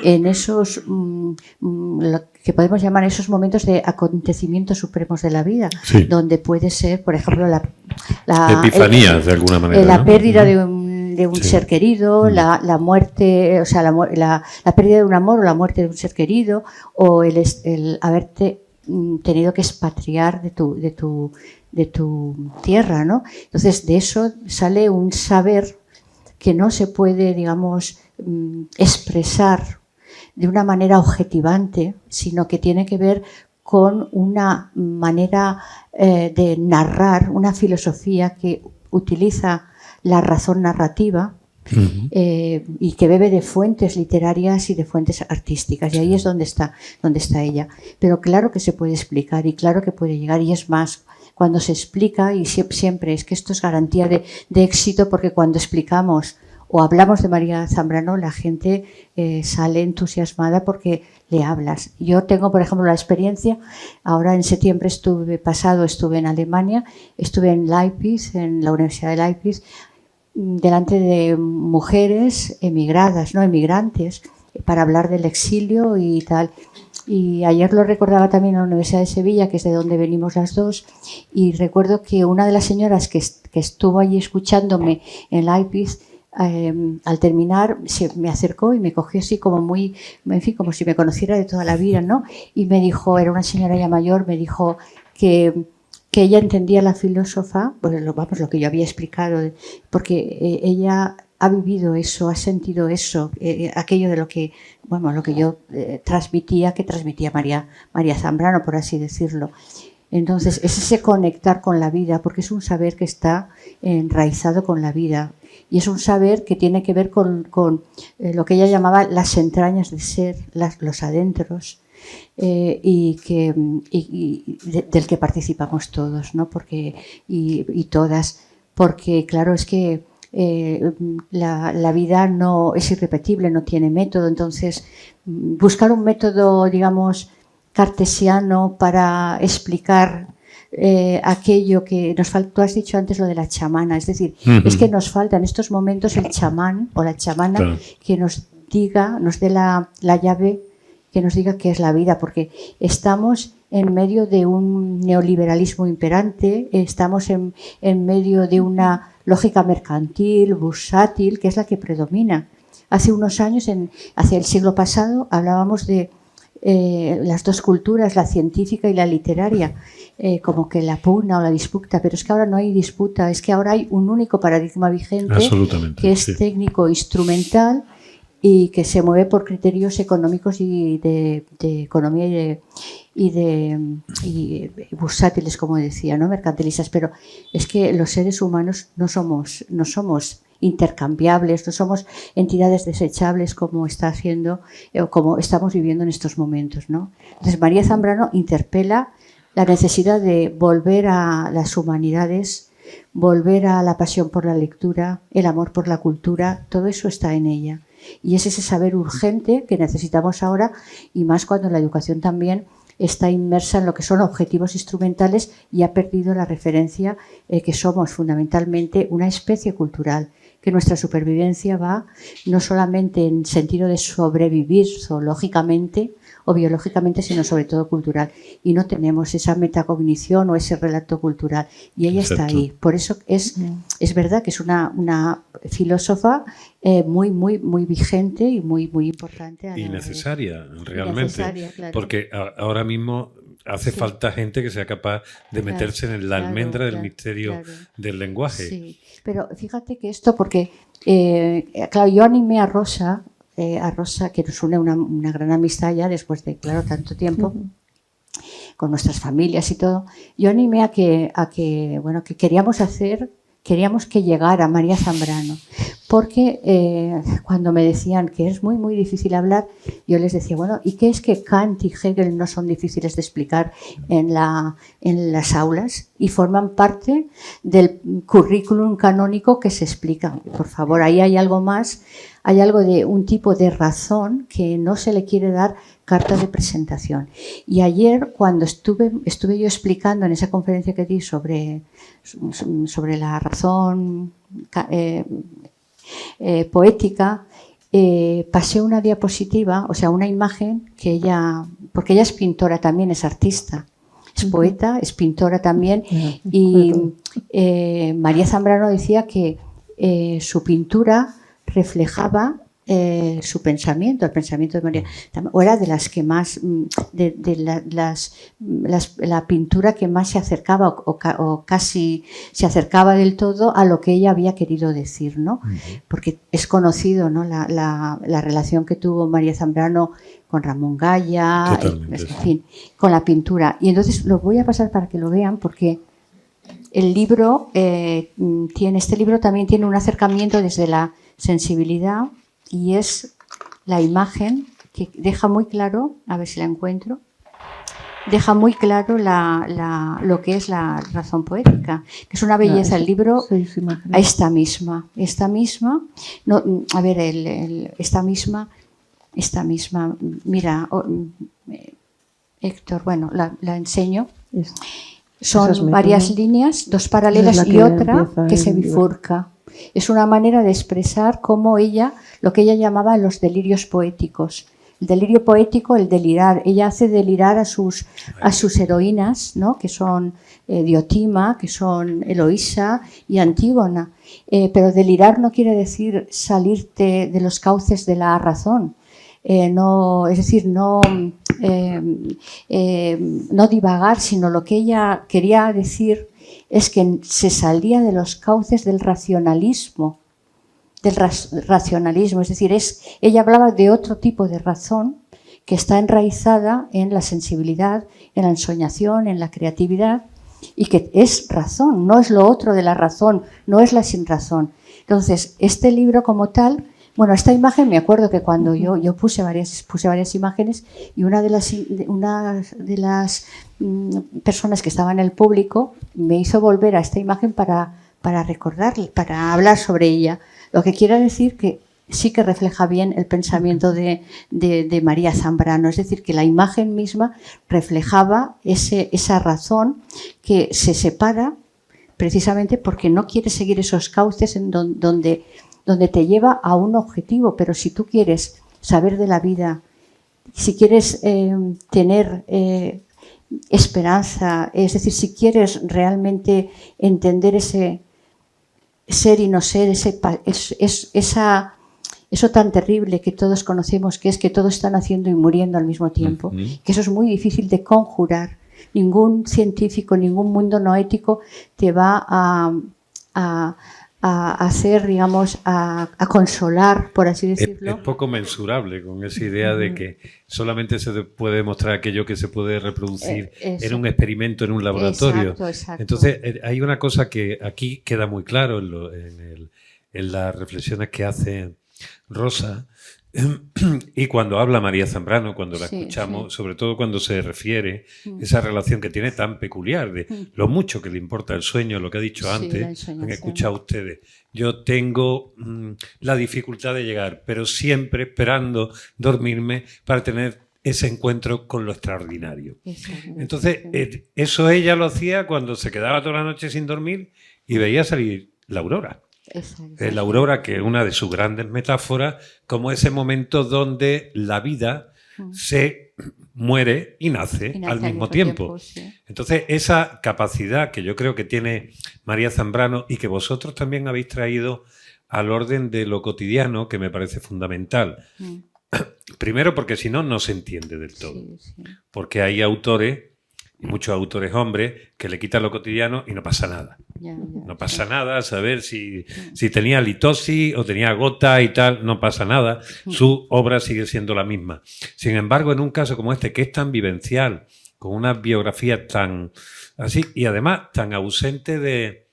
en esos lo que podemos llamar esos momentos de acontecimientos supremos de la vida, donde puede ser, por ejemplo, la epifanías, de alguna manera, la ¿no? pérdida de un ser querido, la muerte, o sea, la pérdida de un amor o la muerte de un ser querido, o el haberte tenido que expatriar de tu tierra, ¿no? Entonces, de eso sale un saber que no se puede, digamos, expresar de una manera objetivante, sino que tiene que ver con una manera de narrar, una filosofía que utiliza la razón narrativa y que bebe de fuentes literarias y de fuentes artísticas. Y ahí es donde está ella. Pero claro que se puede explicar y claro que puede llegar, y es más, cuando se explica, y siempre es que esto es garantía de éxito, porque cuando explicamos o hablamos de María Zambrano, la gente sale entusiasmada porque le hablas. Yo tengo, por ejemplo, la experiencia, ahora en septiembre estuve en Alemania, estuve en Leipzig, en la Universidad de Leipzig, delante de mujeres emigradas, no emigrantes, para hablar del exilio y tal. Y ayer lo recordaba también en la Universidad de Sevilla, que es de donde venimos las dos, y recuerdo que una de las señoras que estuvo allí escuchándome en la IPIS, al terminar se me acercó y me cogió así como muy, en fin, como si me conociera de toda la vida, ¿no? Y me dijo, era una señora ya mayor, me dijo que ella entendía la filósofa, pues lo que yo había explicado, porque ella ha vivido eso, ha sentido eso, aquello de lo que yo transmitía, que transmitía María Zambrano, por así decirlo. Entonces, es ese conectar con la vida, porque es un saber que está enraizado con la vida. Y es un saber que tiene que ver con lo que ella llamaba las entrañas del ser, los adentros, del que participamos todos, ¿no? y todas. Porque, claro, es que la vida no es irrepetible, no tiene método. Entonces, buscar un método, digamos, cartesiano para explicar aquello que nos falta. Tú has dicho antes lo de la chamana, es decir, es que nos falta en estos momentos el chamán o la chamana, claro, que nos dé la llave, que nos diga qué es la vida, porque estamos en medio de un neoliberalismo imperante, estamos en medio de una lógica mercantil, bursátil, que es la que predomina. Hace unos años, hacia el siglo pasado, hablábamos de las dos culturas, la científica y la literaria, como que la pugna o la disputa, pero es que ahora no hay disputa, es que ahora hay un único paradigma vigente, que es técnico instrumental y que se mueve por criterios económicos y de economía y bursátiles, como decía, ¿no? Mercantilistas. Pero es que los seres humanos no somos intercambiables, no somos entidades desechables como está haciendo, como estamos viviendo en estos momentos, ¿no? Entonces María Zambrano interpela la necesidad de volver a las humanidades, volver a la pasión por la lectura, el amor por la cultura, todo eso está en ella. Y es ese saber urgente que necesitamos ahora, y más cuando la educación también está inmersa en lo que son objetivos instrumentales y ha perdido la referencia que somos fundamentalmente una especie cultural, que nuestra supervivencia va no solamente en sentido de sobrevivir zoológicamente o biológicamente, sino sobre todo cultural. Y no tenemos esa metacognición o ese relato cultural. Y ella está ahí. Por eso es verdad que es una filósofa muy, muy, muy vigente y muy, muy importante. Y necesaria, realmente. Necesaria, claro. Porque ahora mismo hace falta gente que sea capaz de meterse en la almendra del misterio del lenguaje. Sí, pero fíjate que esto, porque, claro, yo animé a Rosa, que nos une una gran amistad ya después de, claro, tanto tiempo, con nuestras familias y todo. Yo animé a que queríamos que llegara María Zambrano, porque cuando me decían que es muy, muy difícil hablar, yo les decía, bueno, ¿y qué es que Kant y Hegel no son difíciles de explicar en las aulas y forman parte del currículum canónico que se explica? Por favor, ahí hay algo más, hay algo de un tipo de razón que no se le quiere dar carta de presentación. Y ayer, cuando estuve yo explicando en esa conferencia que di sobre la razón poética, pasé una diapositiva, o sea, una imagen que ella, porque ella es pintora también, es artista, es poeta, es pintora también, y María Zambrano decía que su pintura reflejaba su pensamiento, el pensamiento de María, o era de las que más, la pintura que más se acercaba o casi se acercaba del todo a lo que ella había querido decir, ¿no? Porque es conocido, ¿no? La relación que tuvo María Zambrano con Ramón Gaya, en fin, con la pintura. Y entonces lo voy a pasar para que lo vean, porque el libro este libro también tiene un acercamiento desde la sensibilidad, y es la imagen que deja muy claro, a ver si la encuentro, deja muy claro lo que es la razón poética, que es una belleza. El libro, esta misma, no, a ver, esta misma, mira, Héctor, bueno, la enseño. Son varias líneas, dos paralelas y otra que se bifurca. Es una manera de expresar cómo ella, lo que ella llamaba los delirios poéticos, delirio poético, el delirar. Ella hace delirar a sus heroínas, ¿no? Que son Diotima, que son Eloísa y Antígona. Pero delirar no quiere decir salirte de los cauces de la razón. No divagar, sino lo que ella quería decir es que se salía de los cauces del racionalismo, es decir, ella hablaba de otro tipo de razón que está enraizada en la sensibilidad, en la ensoñación, en la creatividad, y que es razón, no es lo otro de la razón, no es la sinrazón. Entonces, este libro como tal, bueno, esta imagen, me acuerdo que cuando yo puse varias imágenes, y una de las personas que estaba en el público me hizo volver a esta imagen para recordarle, para hablar sobre ella. Lo que quiero decir que sí que refleja bien el pensamiento de María Zambrano, es decir, que la imagen misma reflejaba esa razón que se separa precisamente porque no quiere seguir esos cauces en donde te lleva a un objetivo. Pero si tú quieres saber de la vida, si quieres tener esperanza, es decir, si quieres realmente entender ese ser y no ser, eso tan terrible que todos conocemos, que es que todos están haciendo y muriendo al mismo tiempo, que eso es muy difícil de conjurar. Ningún científico, ningún mundo no ético te va a hacer, digamos, a consolar, por así decirlo. Es poco mensurable con esa idea de que solamente se puede demostrar aquello que se puede reproducir en un experimento, en un laboratorio. Exacto. Entonces, hay una cosa que aquí queda muy claro en las reflexiones que hace Rosa, y cuando habla María Zambrano, cuando la escuchamos, sobre todo cuando se refiere a esa relación que tiene tan peculiar de lo mucho que le importa el sueño, lo que ha dicho antes, han escuchado ustedes. Yo tengo la dificultad de llegar, pero siempre esperando dormirme para tener ese encuentro con lo extraordinario. Entonces, eso ella lo hacía cuando se quedaba toda la noche sin dormir y veía salir la aurora. La aurora, que es una de sus grandes metáforas, como ese momento donde la vida se muere y nace al mismo tiempo. Entonces, esa capacidad que yo creo que tiene María Zambrano y que vosotros también habéis traído al orden de lo cotidiano, que me parece fundamental. Primero, porque si no, no se entiende del todo. Porque hay autores, y muchos autores hombres, que le quitan lo cotidiano y no pasa nada. No pasa nada a saber si tenía litosis o tenía gota y tal, no pasa nada. Su obra sigue siendo la misma. Sin embargo, en un caso como este, que es tan vivencial, con una biografía tan así, y además tan ausente de,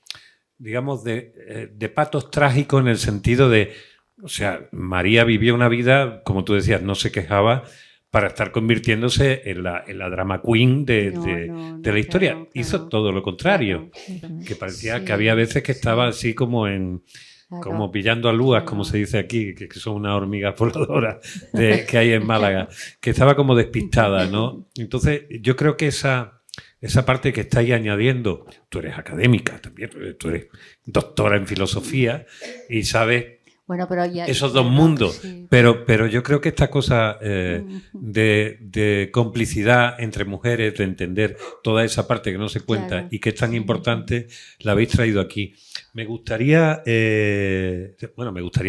digamos, de patos trágicos en el sentido de, o sea, María vivió una vida, como tú decías, no se quejaba, para estar convirtiéndose en la drama queen de la historia. Claro. Hizo todo lo contrario, que parecía que había veces que estaba así como como pillando alúas, como se dice aquí, que son unas hormigas voladoras que hay en Málaga, que estaba como despistada, ¿no? Entonces, yo creo que esa parte que estáis añadiendo, tú eres académica también, tú eres doctora en filosofía y sabes esos dos mundos, pero yo creo que esta cosa de complicidad entre mujeres, de entender toda esa parte que no se cuenta y que es tan importante, la habéis traído aquí. Me gustaría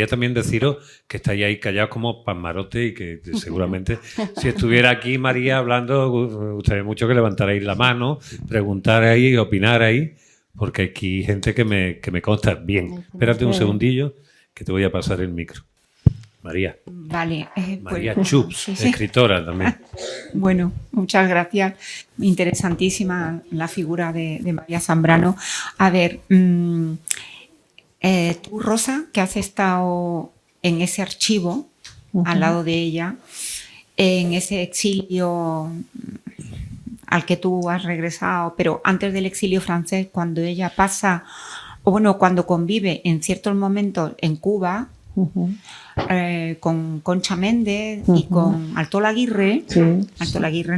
también deciros que estáis ahí callados como pasmarote y que seguramente si estuviera aquí María hablando, me gustaría mucho que levantarais la mano, preguntarais, opinarais, porque aquí hay gente que me consta bien. Espérate un segundillo, que te voy a pasar el micro. María. Vale. María Chups, escritora también. Bueno, muchas gracias. Interesantísima la figura de María Zambrano. A ver, tú, Rosa, que has estado en ese archivo, al lado de ella, en ese exilio al que tú has regresado, pero antes del exilio francés, cuando ella pasa... o bueno, cuando convive en ciertos momentos en Cuba con Concha Méndez y con Alto Laguirre,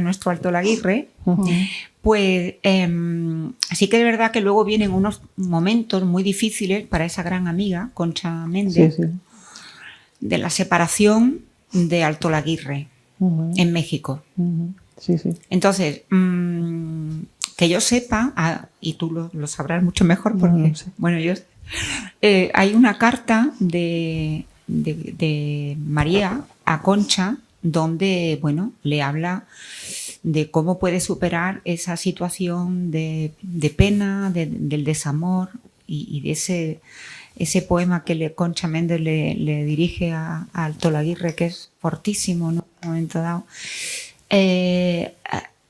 nuestro Alto Laguirre, pues sí que es verdad que luego vienen unos momentos muy difíciles para esa gran amiga, Concha Méndez, de la separación de Alto Laguirre. en México. Sí, sí. Entonces, que yo sepa, y tú lo sabrás mucho mejor porque, Sí. bueno, hay una carta de María a Concha donde, bueno, le habla de cómo puede superar esa situación de pena, del desamor y de ese poema que Concha Méndez le dirige a Altolaguirre, que es fortísimo, ¿no? En un momento dado.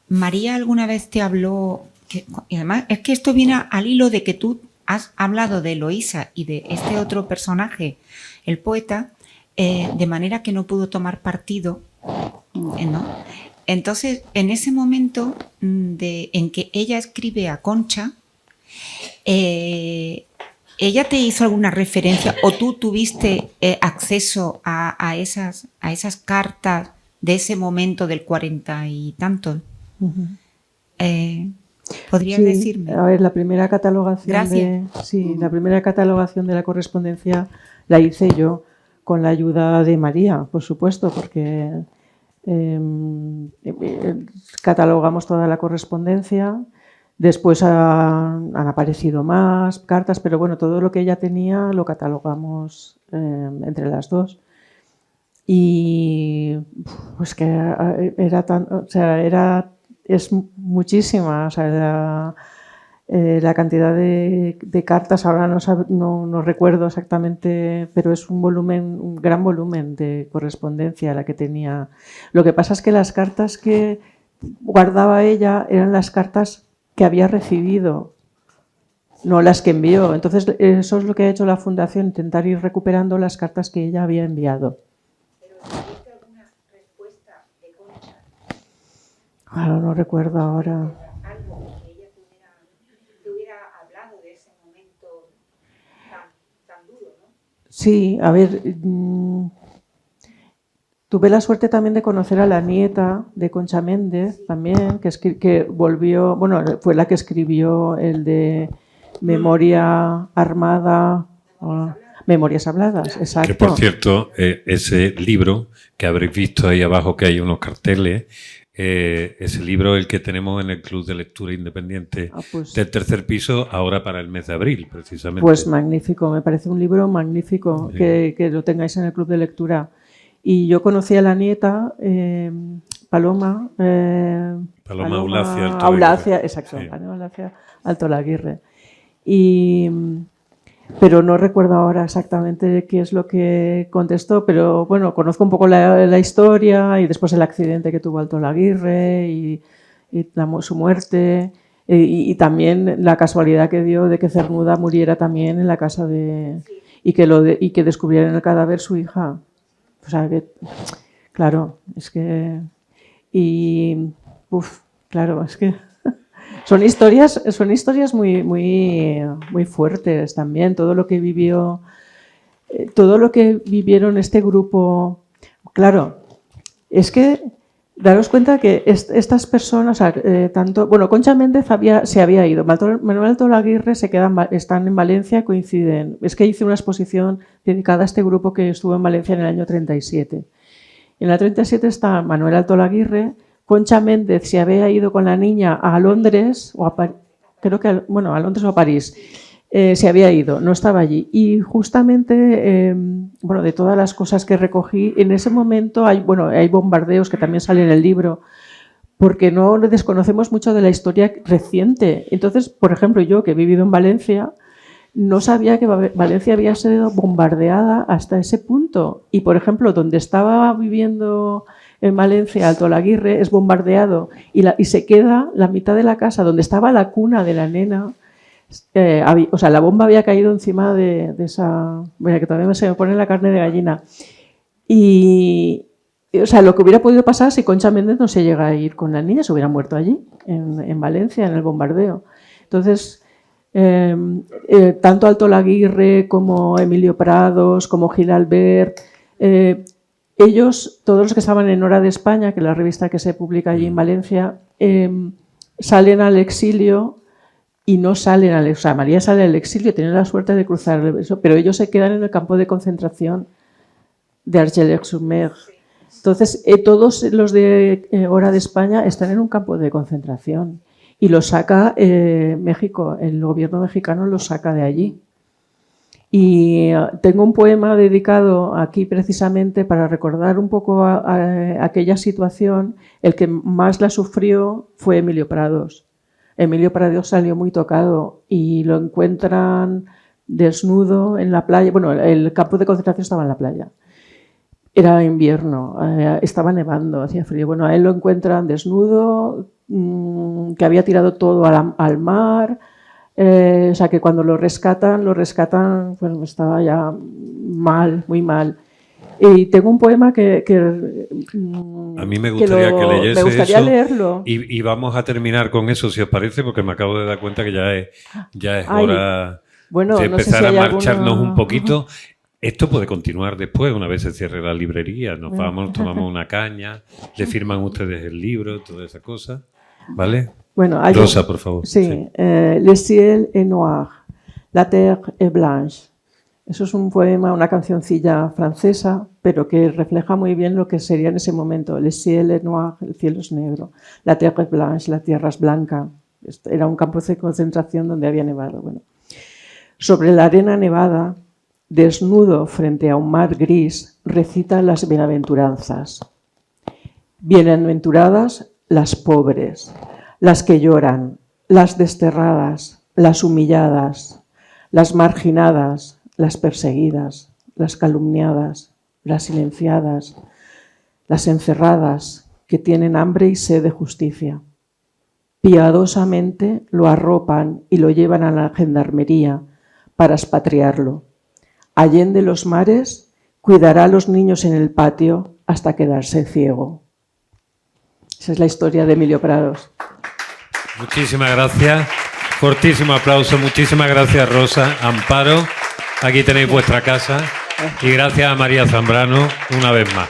María alguna vez te habló, y además es que esto viene al hilo de que tú has hablado de Eloísa y de este otro personaje, el poeta, de manera que no pudo tomar partido, ¿no? Entonces, en ese momento en que ella escribe a Concha, ¿ella te hizo alguna referencia o tú tuviste acceso a esas cartas de ese momento del 40 y tantos? ¿Podrías Sí, decirme? a ver, la primera catalogación la primera catalogación de la correspondencia la hice yo con la ayuda de María, por supuesto, porque catalogamos toda la correspondencia. Después han aparecido más cartas, pero bueno, todo lo que ella tenía lo catalogamos entre las dos. Y pues que era tan, o sea, es muchísima, o sea, la cantidad de cartas, ahora no recuerdo exactamente, pero es un gran volumen de correspondencia la que tenía. Lo que pasa es que las cartas que guardaba ella eran las cartas que había recibido, no las que envió. Entonces, eso es lo que ha hecho la Fundación, intentar ir recuperando las cartas que ella había enviado. ¿Pero tuviste alguna respuesta de Concha? Claro, no recuerdo ahora. Algo que ella te hubiera hablado de ese momento tan duro, ¿no? Sí, a ver, tuve la suerte también de conocer a la nieta de Concha Méndez también, que volvió, bueno, fue la que escribió el de Memoria Armada, Memorias Habladas, exacto. Que por cierto, ese libro que habréis visto ahí abajo, que hay unos carteles, ese libro es el que tenemos en el Club de Lectura Independiente Pues, del tercer piso, ahora para el mes de abril, precisamente. Pues magnífico, me parece un libro magnífico, Sí. que lo tengáis en el Club de Lectura. Y yo conocí a la nieta, Paloma Aulacia Aulacia, exacto, Sí. Paloma Aulacia Altolaguirre. Pero no recuerdo ahora exactamente qué es lo que contestó, pero bueno, conozco un poco la historia y después el accidente que tuvo Altolaguirre y su muerte y también la casualidad que dio de que Cernuda muriera también en la casa y que descubrieran el cadáver su hija. O sea, que, claro, es que... claro, es que... Son historias muy, muy, muy fuertes también. Todo lo que vivieron este grupo... Claro, es que daros cuenta que estas personas, Concha Méndez se había ido, Manuel Altolaguirre están en Valencia, coinciden. Es que hice una exposición dedicada a este grupo que estuvo en Valencia en el año 37. En el 37 está Manuel Altolaguirre. Concha Méndez se había ido con la niña a Londres, a Londres o a París. Se había ido, no estaba allí. Y justamente, de todas las cosas que recogí, en ese momento hay bombardeos que también salen en el libro, porque no desconocemos mucho de la historia reciente. Entonces, por ejemplo, yo que he vivido en Valencia, no sabía que Valencia había sido bombardeada hasta ese punto. Y, por ejemplo, donde estaba viviendo en Valencia, Altolaguirre, es bombardeado y se queda la mitad de la casa donde estaba la cuna de la nena. La bomba había caído encima de esa... Bueno, que todavía se me pone la carne de gallina. Lo que hubiera podido pasar si Concha Méndez no se llega a ir con la niña, se hubiera muerto allí, en Valencia, en el bombardeo. Entonces, tanto Altolaguirre como Emilio Prados, como Gil Albert, ellos, todos los que estaban en Hora de España, que es la revista que se publica allí en Valencia, salen al exilio y no salen al exilio. O sea, María sale al exilio, tiene la suerte de cruzar eso, pero ellos se quedan en el campo de concentración de Argelès-sur-Mer. Entonces, todos los de Hora de España están en un campo de concentración y los saca México, el gobierno mexicano los saca de allí. Y tengo un poema dedicado aquí precisamente para recordar un poco a aquella situación. El que más la sufrió fue Emilio Prados. Emilio Prados salió muy tocado y lo encuentran desnudo en la playa. Bueno, el campo de concentración estaba en la playa. Era invierno, estaba nevando, hacía frío. Bueno, a él lo encuentran desnudo, que había tirado todo al mar. O sea, que cuando lo rescatan, pues estaba ya mal, muy mal. Y tengo un poema que a mí me gustaría que leyese me gustaría eso, leerlo. y vamos a terminar con eso, si os parece, porque me acabo de dar cuenta que ya es hora bueno, de no sé empezar si hay a marcharnos alguna... un poquito. Esto puede continuar después, una vez se cierre la librería, nos vamos, tomamos una caña, le firman ustedes el libro, toda esa cosa, ¿vale? Bueno, Rosa, por favor. Sí, Le ciel est noir, la terre est blanche. Eso es un poema, una cancioncilla francesa, pero que refleja muy bien lo que sería en ese momento. Le ciel est noir, el cielo es negro. La terre est blanche, la tierra es blanca. Era un campo de concentración donde había nevado. Bueno. Sobre la arena nevada, desnudo frente a un mar gris, recita las bienaventuranzas. Bienaventuradas las pobres, las que lloran, las desterradas, las humilladas, las marginadas, las perseguidas, las calumniadas, las silenciadas, las encerradas, que tienen hambre y sed de justicia. Piadosamente lo arropan y lo llevan a la gendarmería para expatriarlo. Allende los mares, cuidará a los niños en el patio hasta quedarse ciego. Esa es la historia de Emilio Prados. Muchísimas gracias. Fortísimo aplauso. Muchísimas gracias, Rosa. Amparo, aquí tenéis vuestra casa. Y gracias a María Zambrano una vez más.